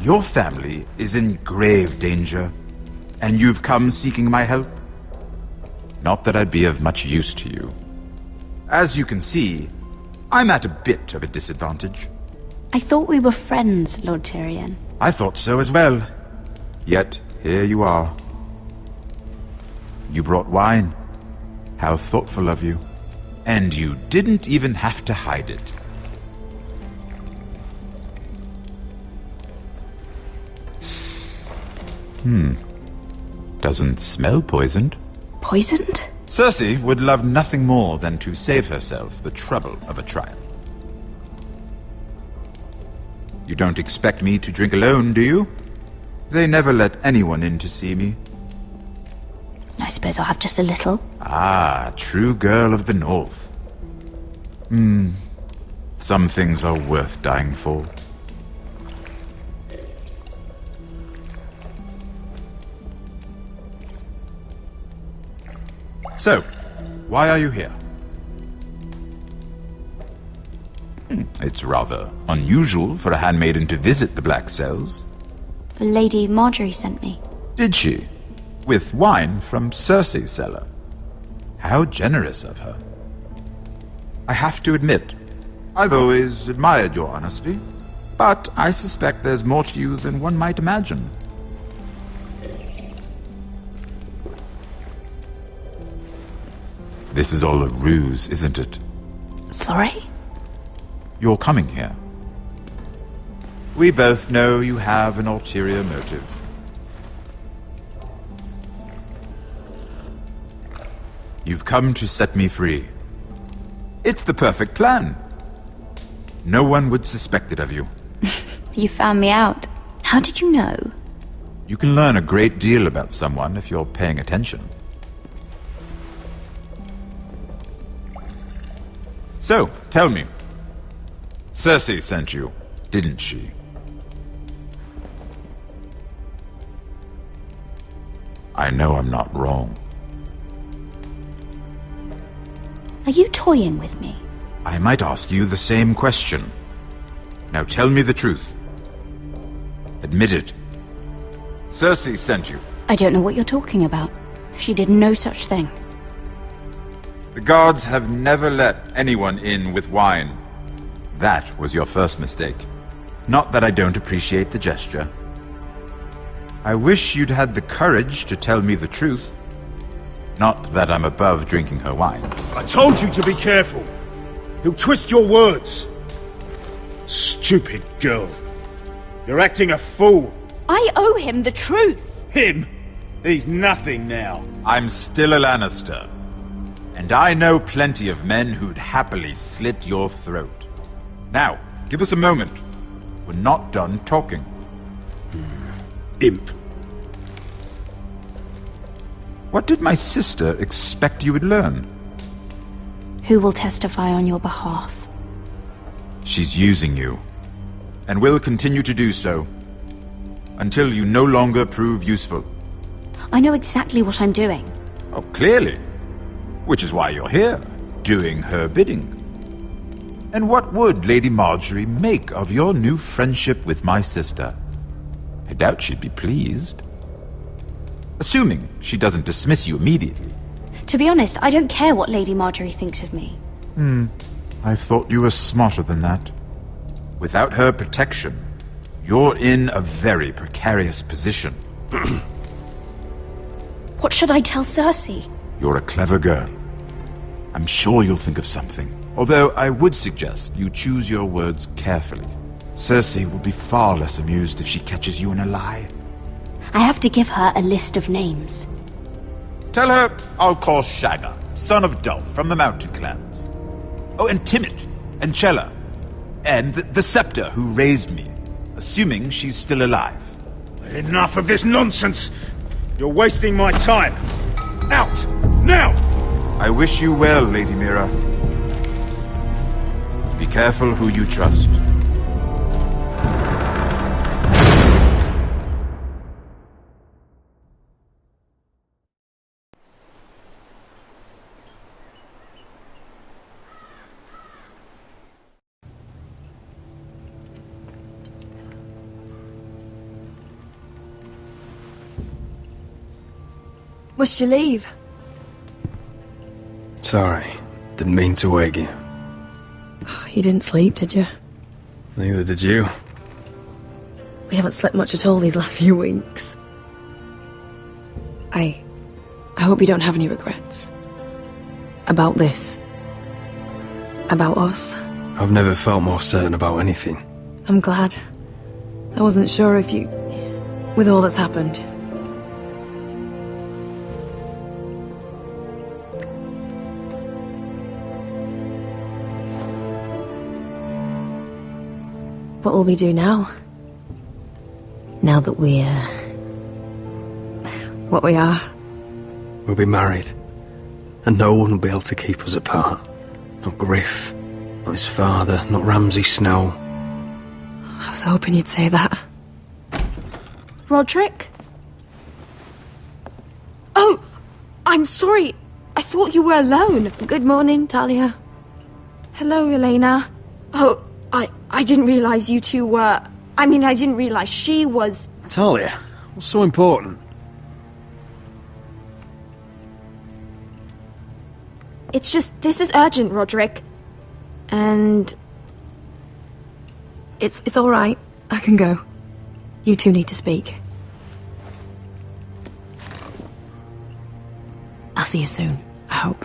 Your family is in grave danger, and you've come seeking my help? Not that I'd be of much use to you. As you can see, I'm at a bit of a disadvantage. I thought we were friends, Lord Tyrion. I thought so as well. Yet, here you are. You brought wine. How thoughtful of you. And you didn't even have to hide it. Doesn't smell poisoned. Poisoned? Cersei would love nothing more than to save herself the trouble of a trial. You don't expect me to drink alone, do you? They never let anyone in to see me. I suppose I'll have just a little. Ah, true girl of the North. Some things are worth dying for. So, why are you here? It's rather unusual for a handmaiden to visit the Black Cells. Lady Marjorie sent me. Did she? With wine from Cersei's cellar. How generous of her. I have to admit, I've always admired your honesty, but I suspect there's more to you than one might imagine. This is all a ruse, isn't it? Sorry? You're coming here. We both know you have an ulterior motive. You've come to set me free. It's the perfect plan. No one would suspect it of you. You found me out. How did you know? You can learn a great deal about someone if you're paying attention. So, tell me. Cersei sent you, didn't she? I know I'm not wrong. Are you toying with me? I might ask you the same question. Now tell me the truth. Admit it. Cersei sent you. I don't know what you're talking about. She did no such thing. The guards have never let anyone in with wine. That was your first mistake. Not that I don't appreciate the gesture. I wish you'd had the courage to tell me the truth. Not that I'm above drinking her wine. I told you to be careful. He'll twist your words. Stupid girl. You're acting a fool. I owe him the truth. Him? He's nothing now. I'm still a Lannister. And I know plenty of men who'd happily slit your throat. Now, give us a moment. We're not done talking. Imp. What did my sister expect you would learn? Who will testify on your behalf? She's using you. And will continue to do so. Until you no longer prove useful. I know exactly what I'm doing. Oh, clearly. Which is why you're here, doing her bidding. And what would Lady Marjorie make of your new friendship with my sister? I doubt she'd be pleased. Assuming she doesn't dismiss you immediately. To be honest, I don't care what Lady Marjorie thinks of me. I thought you were smarter than that. Without her protection, you're in a very precarious position. What should I tell Cersei? You're a clever girl. I'm sure you'll think of something. Although I would suggest you choose your words carefully. Cersei will be far less amused if she catches you in a lie. I have to give her a list of names. Tell her I'll call Shagga, son of Dolph from the Mountain Clans. Oh, and Timid, and Chella, and the Scepter who raised me, assuming she's still alive. Enough of this nonsense! You're wasting my time! Out! Now! I wish you well, Lady Mira. Be careful who you trust. Must you leave? Sorry. Didn't mean to wake you. You didn't sleep, did you? Neither did you. We haven't slept much at all these last few weeks. I hope you don't have any regrets. About this. About us. I've never felt more certain about anything. I'm glad. I wasn't sure if you... with all that's happened. What will we do now? Now that we're... what we are? We'll be married. And no one will be able to keep us apart. Not Griff, not his father, not Ramsay Snow. I was hoping you'd say that. Roderick? Oh! I'm sorry. I thought you were alone. Good morning, Talia. Hello, Elena. Oh, I didn't realize you two were... I mean, I didn't realize she was... Talia, what's so important? It's just, this is urgent, Roderick. And... It's all right. I can go. You two need to speak. I'll see you soon, I hope.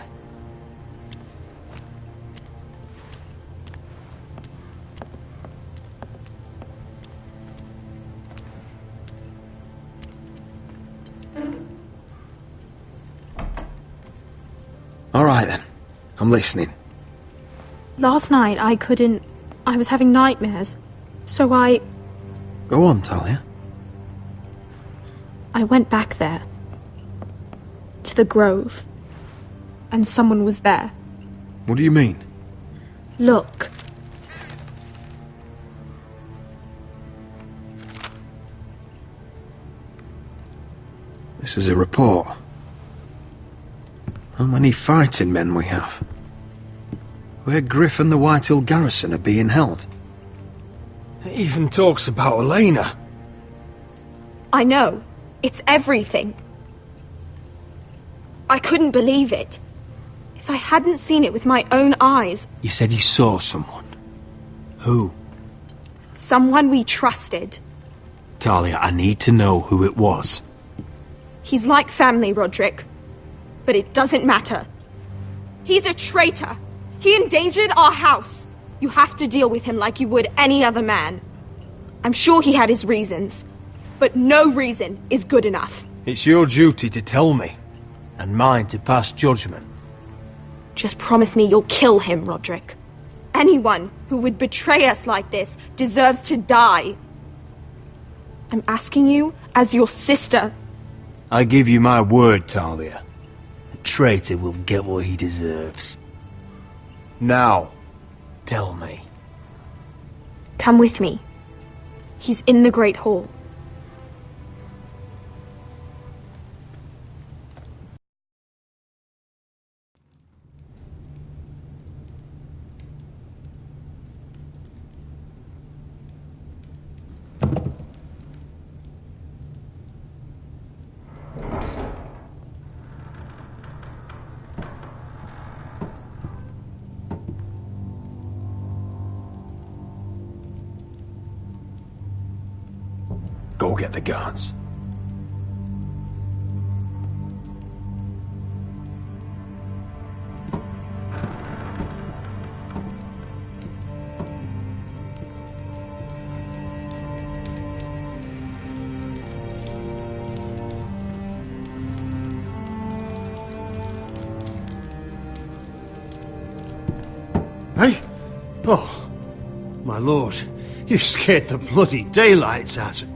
All right, then. I'm listening. Last night, I couldn't... I was having nightmares. So I Go on, Talia. went back there. To the grove. And someone was there. What do you mean? Look. This is a report. How many fighting men we have? Where Griff and the Whitehill garrison are being held. It even talks about Elena. I know. It's everything. I couldn't believe it. If I hadn't seen it with my own eyes... You said you saw someone. Who? Someone we trusted. Talia, I need to know who it was. He's like family, Roderick. but it doesn't matter. He's a traitor. He endangered our house. You have to deal with him like you would any other man. I'm sure he had his reasons, but no reason is good enough. It's your duty to tell me, and mine to pass judgment. Just promise me you'll kill him, Roderick. Anyone who would betray us like this deserves to die. I'm asking you as your sister. I give you my word, Talia. The traitor will get what he deserves. Now, tell me. Come with me. He's in the Great Hall. Go get the guards. Hey? Oh, my lord, you scared the bloody daylights out of...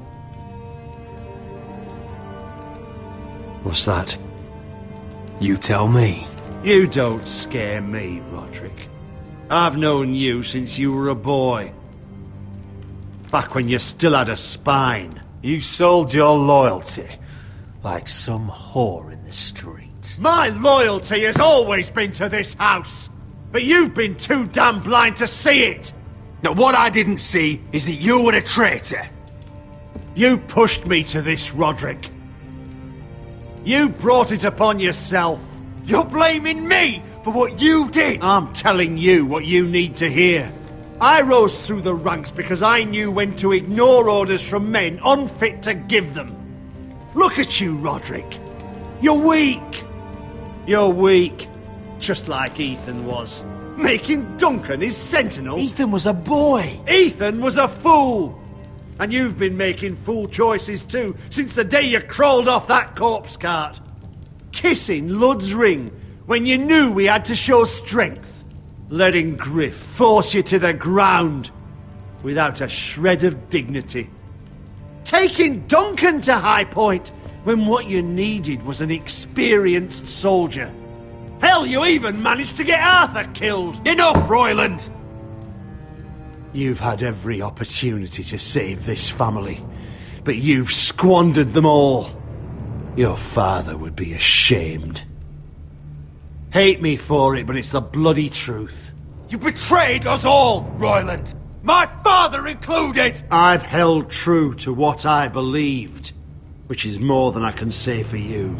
What's that? You tell me. You don't scare me, Roderick. I've known you since you were a boy. Back when you still had a spine. You sold your loyalty like some whore in the street. My loyalty has always been to this house, but you've been too damn blind to see it. Now, what I didn't see is that you were a traitor. You pushed me to this, Roderick. You brought it upon yourself. You're blaming me for what you did. I'm telling you what you need to hear. I rose through the ranks because I knew when to ignore orders from men unfit to give them. Look at you, Roderick. You're weak. You're weak. Just like Ethan was. Making Duncan his sentinel. Ethan was a boy. Ethan was a fool. And you've been making fool choices too, since the day you crawled off that corpse cart. Kissing Lud's ring when you knew we had to show strength. Letting Griff force you to the ground without a shred of dignity. Taking Duncan to High Point when what you needed was an experienced soldier. Hell, you even managed to get Arthur killed. Enough, Royland! You've had every opportunity to save this family, but you've squandered them all. Your father would be ashamed. Hate me for it, but it's the bloody truth. You betrayed us all, Royland! My father included! I've held true to what I believed, which is more than I can say for you.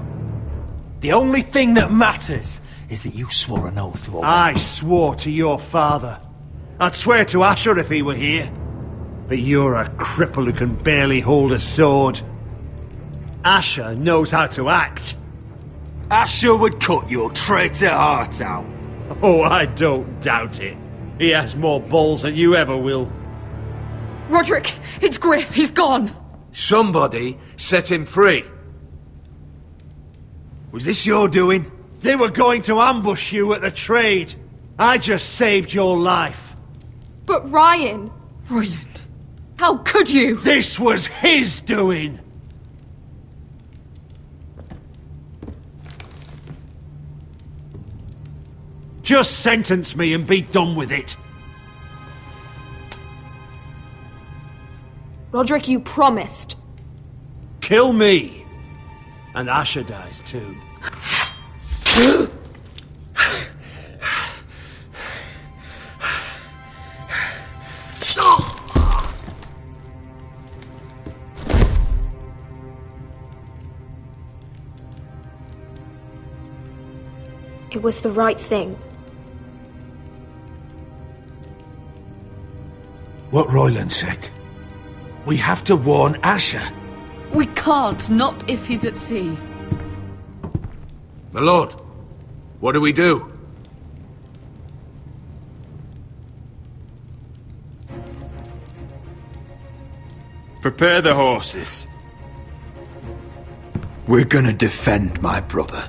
The only thing that matters is that you swore an oath to obey. I swore to your father. I'd swear to Asher if he were here. But you're a cripple who can barely hold a sword. Asher knows how to act. Asher would cut your traitor heart out. Oh, I don't doubt it. He has more balls than you ever will. Roderick, it's Griff. He's gone. Somebody set him free. Was this your doing? They were going to ambush you at the trade. I just saved your life. But Ryan... Royland, how could you? This was his doing. Just sentence me and be done with it. Roderick, you promised. Kill me. And Asher dies too. It was the right thing. What Royland said. We have to warn Asher. We can't, not if he's at sea. My lord, what do we do? Prepare the horses. We're gonna defend my brother.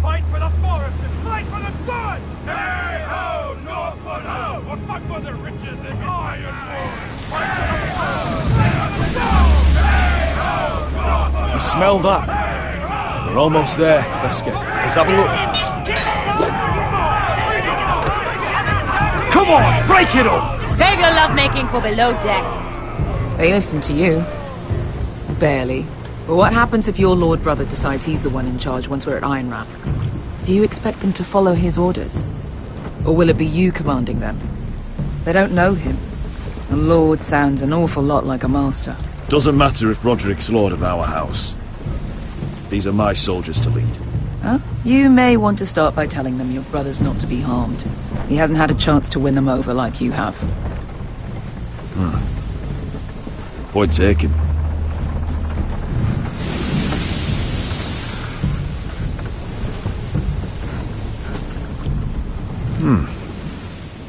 Fight for the forest and fight for the sun! Hey ho, Northwood ho! Or fight for the riches in Ironwood! Fight for the You smell that? We're almost there, Beskar. Let's have a look. Come on, break it up! Save your lovemaking for below deck. They listen to you. Barely. But what happens if your lord brother decides he's the one in charge once we're at Ironrath? Do you expect them to follow his orders? Or will it be you commanding them? They don't know him. A lord sounds an awful lot like a master. Doesn't matter if Roderick's lord of our house. These are my soldiers to lead. Huh? You may want to start by telling them your brother's not to be harmed. He hasn't had a chance to win them over like you have. Point taken.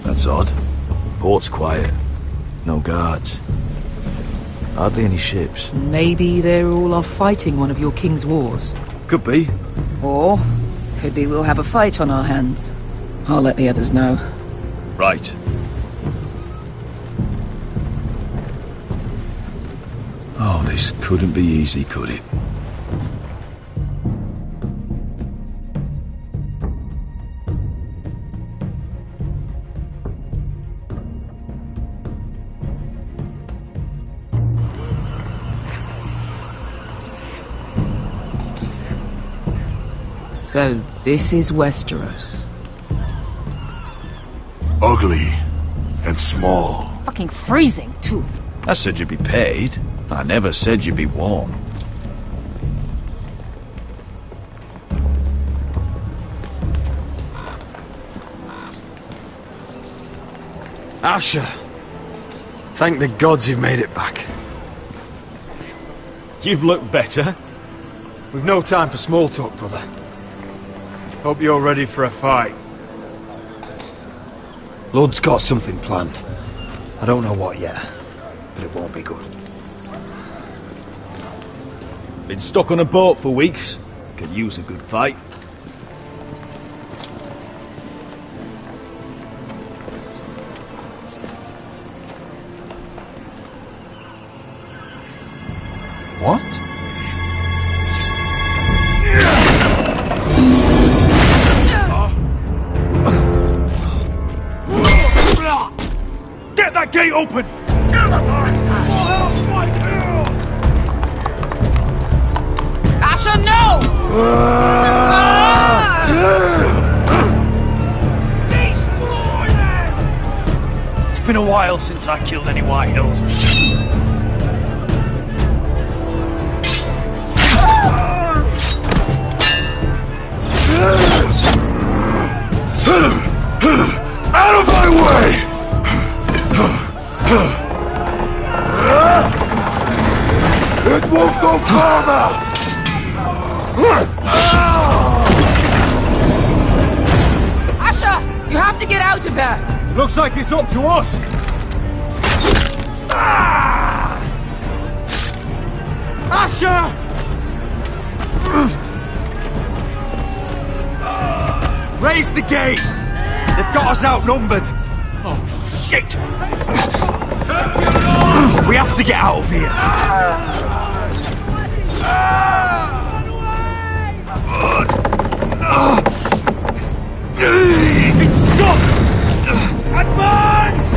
That's odd. Port's quiet. No guards. Hardly any ships. Maybe they're all off fighting one of your king's wars. Could be. Or could be we'll have a fight on our hands. I'll let the others know. Right. Oh, this couldn't be easy, could it? So, this is Westeros. Ugly and small. Fucking freezing, too. I said you'd be paid. I never said you'd be warm. Asher! Thank the gods you've made it back. You've looked better. We've no time for small talk, brother. Hope you're ready for a fight. Lord's got something planned. I don't know what yet, but it won't be good. Been stuck on a boat for weeks. Could use a good fight. What? Get that gate open! Asher, no! Destroy them! It's been a while since I killed any White Hills. Out of my way! It won't go farther! Asher! You have to get out of there! Looks like it's up to us! Asher! Raise the gate! They've got us outnumbered! Oh, shit! We have to get out of here! It's stuck! Advance!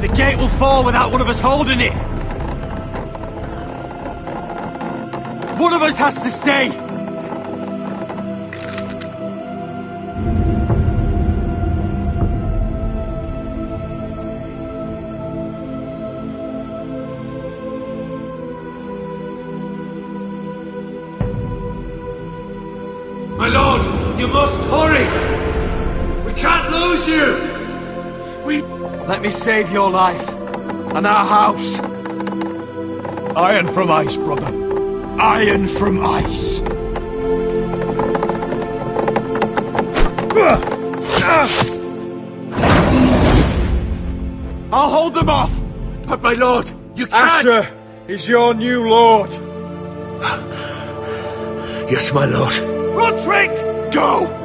The gate will fall without one of us holding it! One of us has to stay! My lord, you must hurry! We can't lose you! Let me save your life, and our house. Iron from ice, brother. Iron from ice. I'll hold them off! But my lord, you can't! Asher is your new lord. Yes, my lord. Roderick! Go!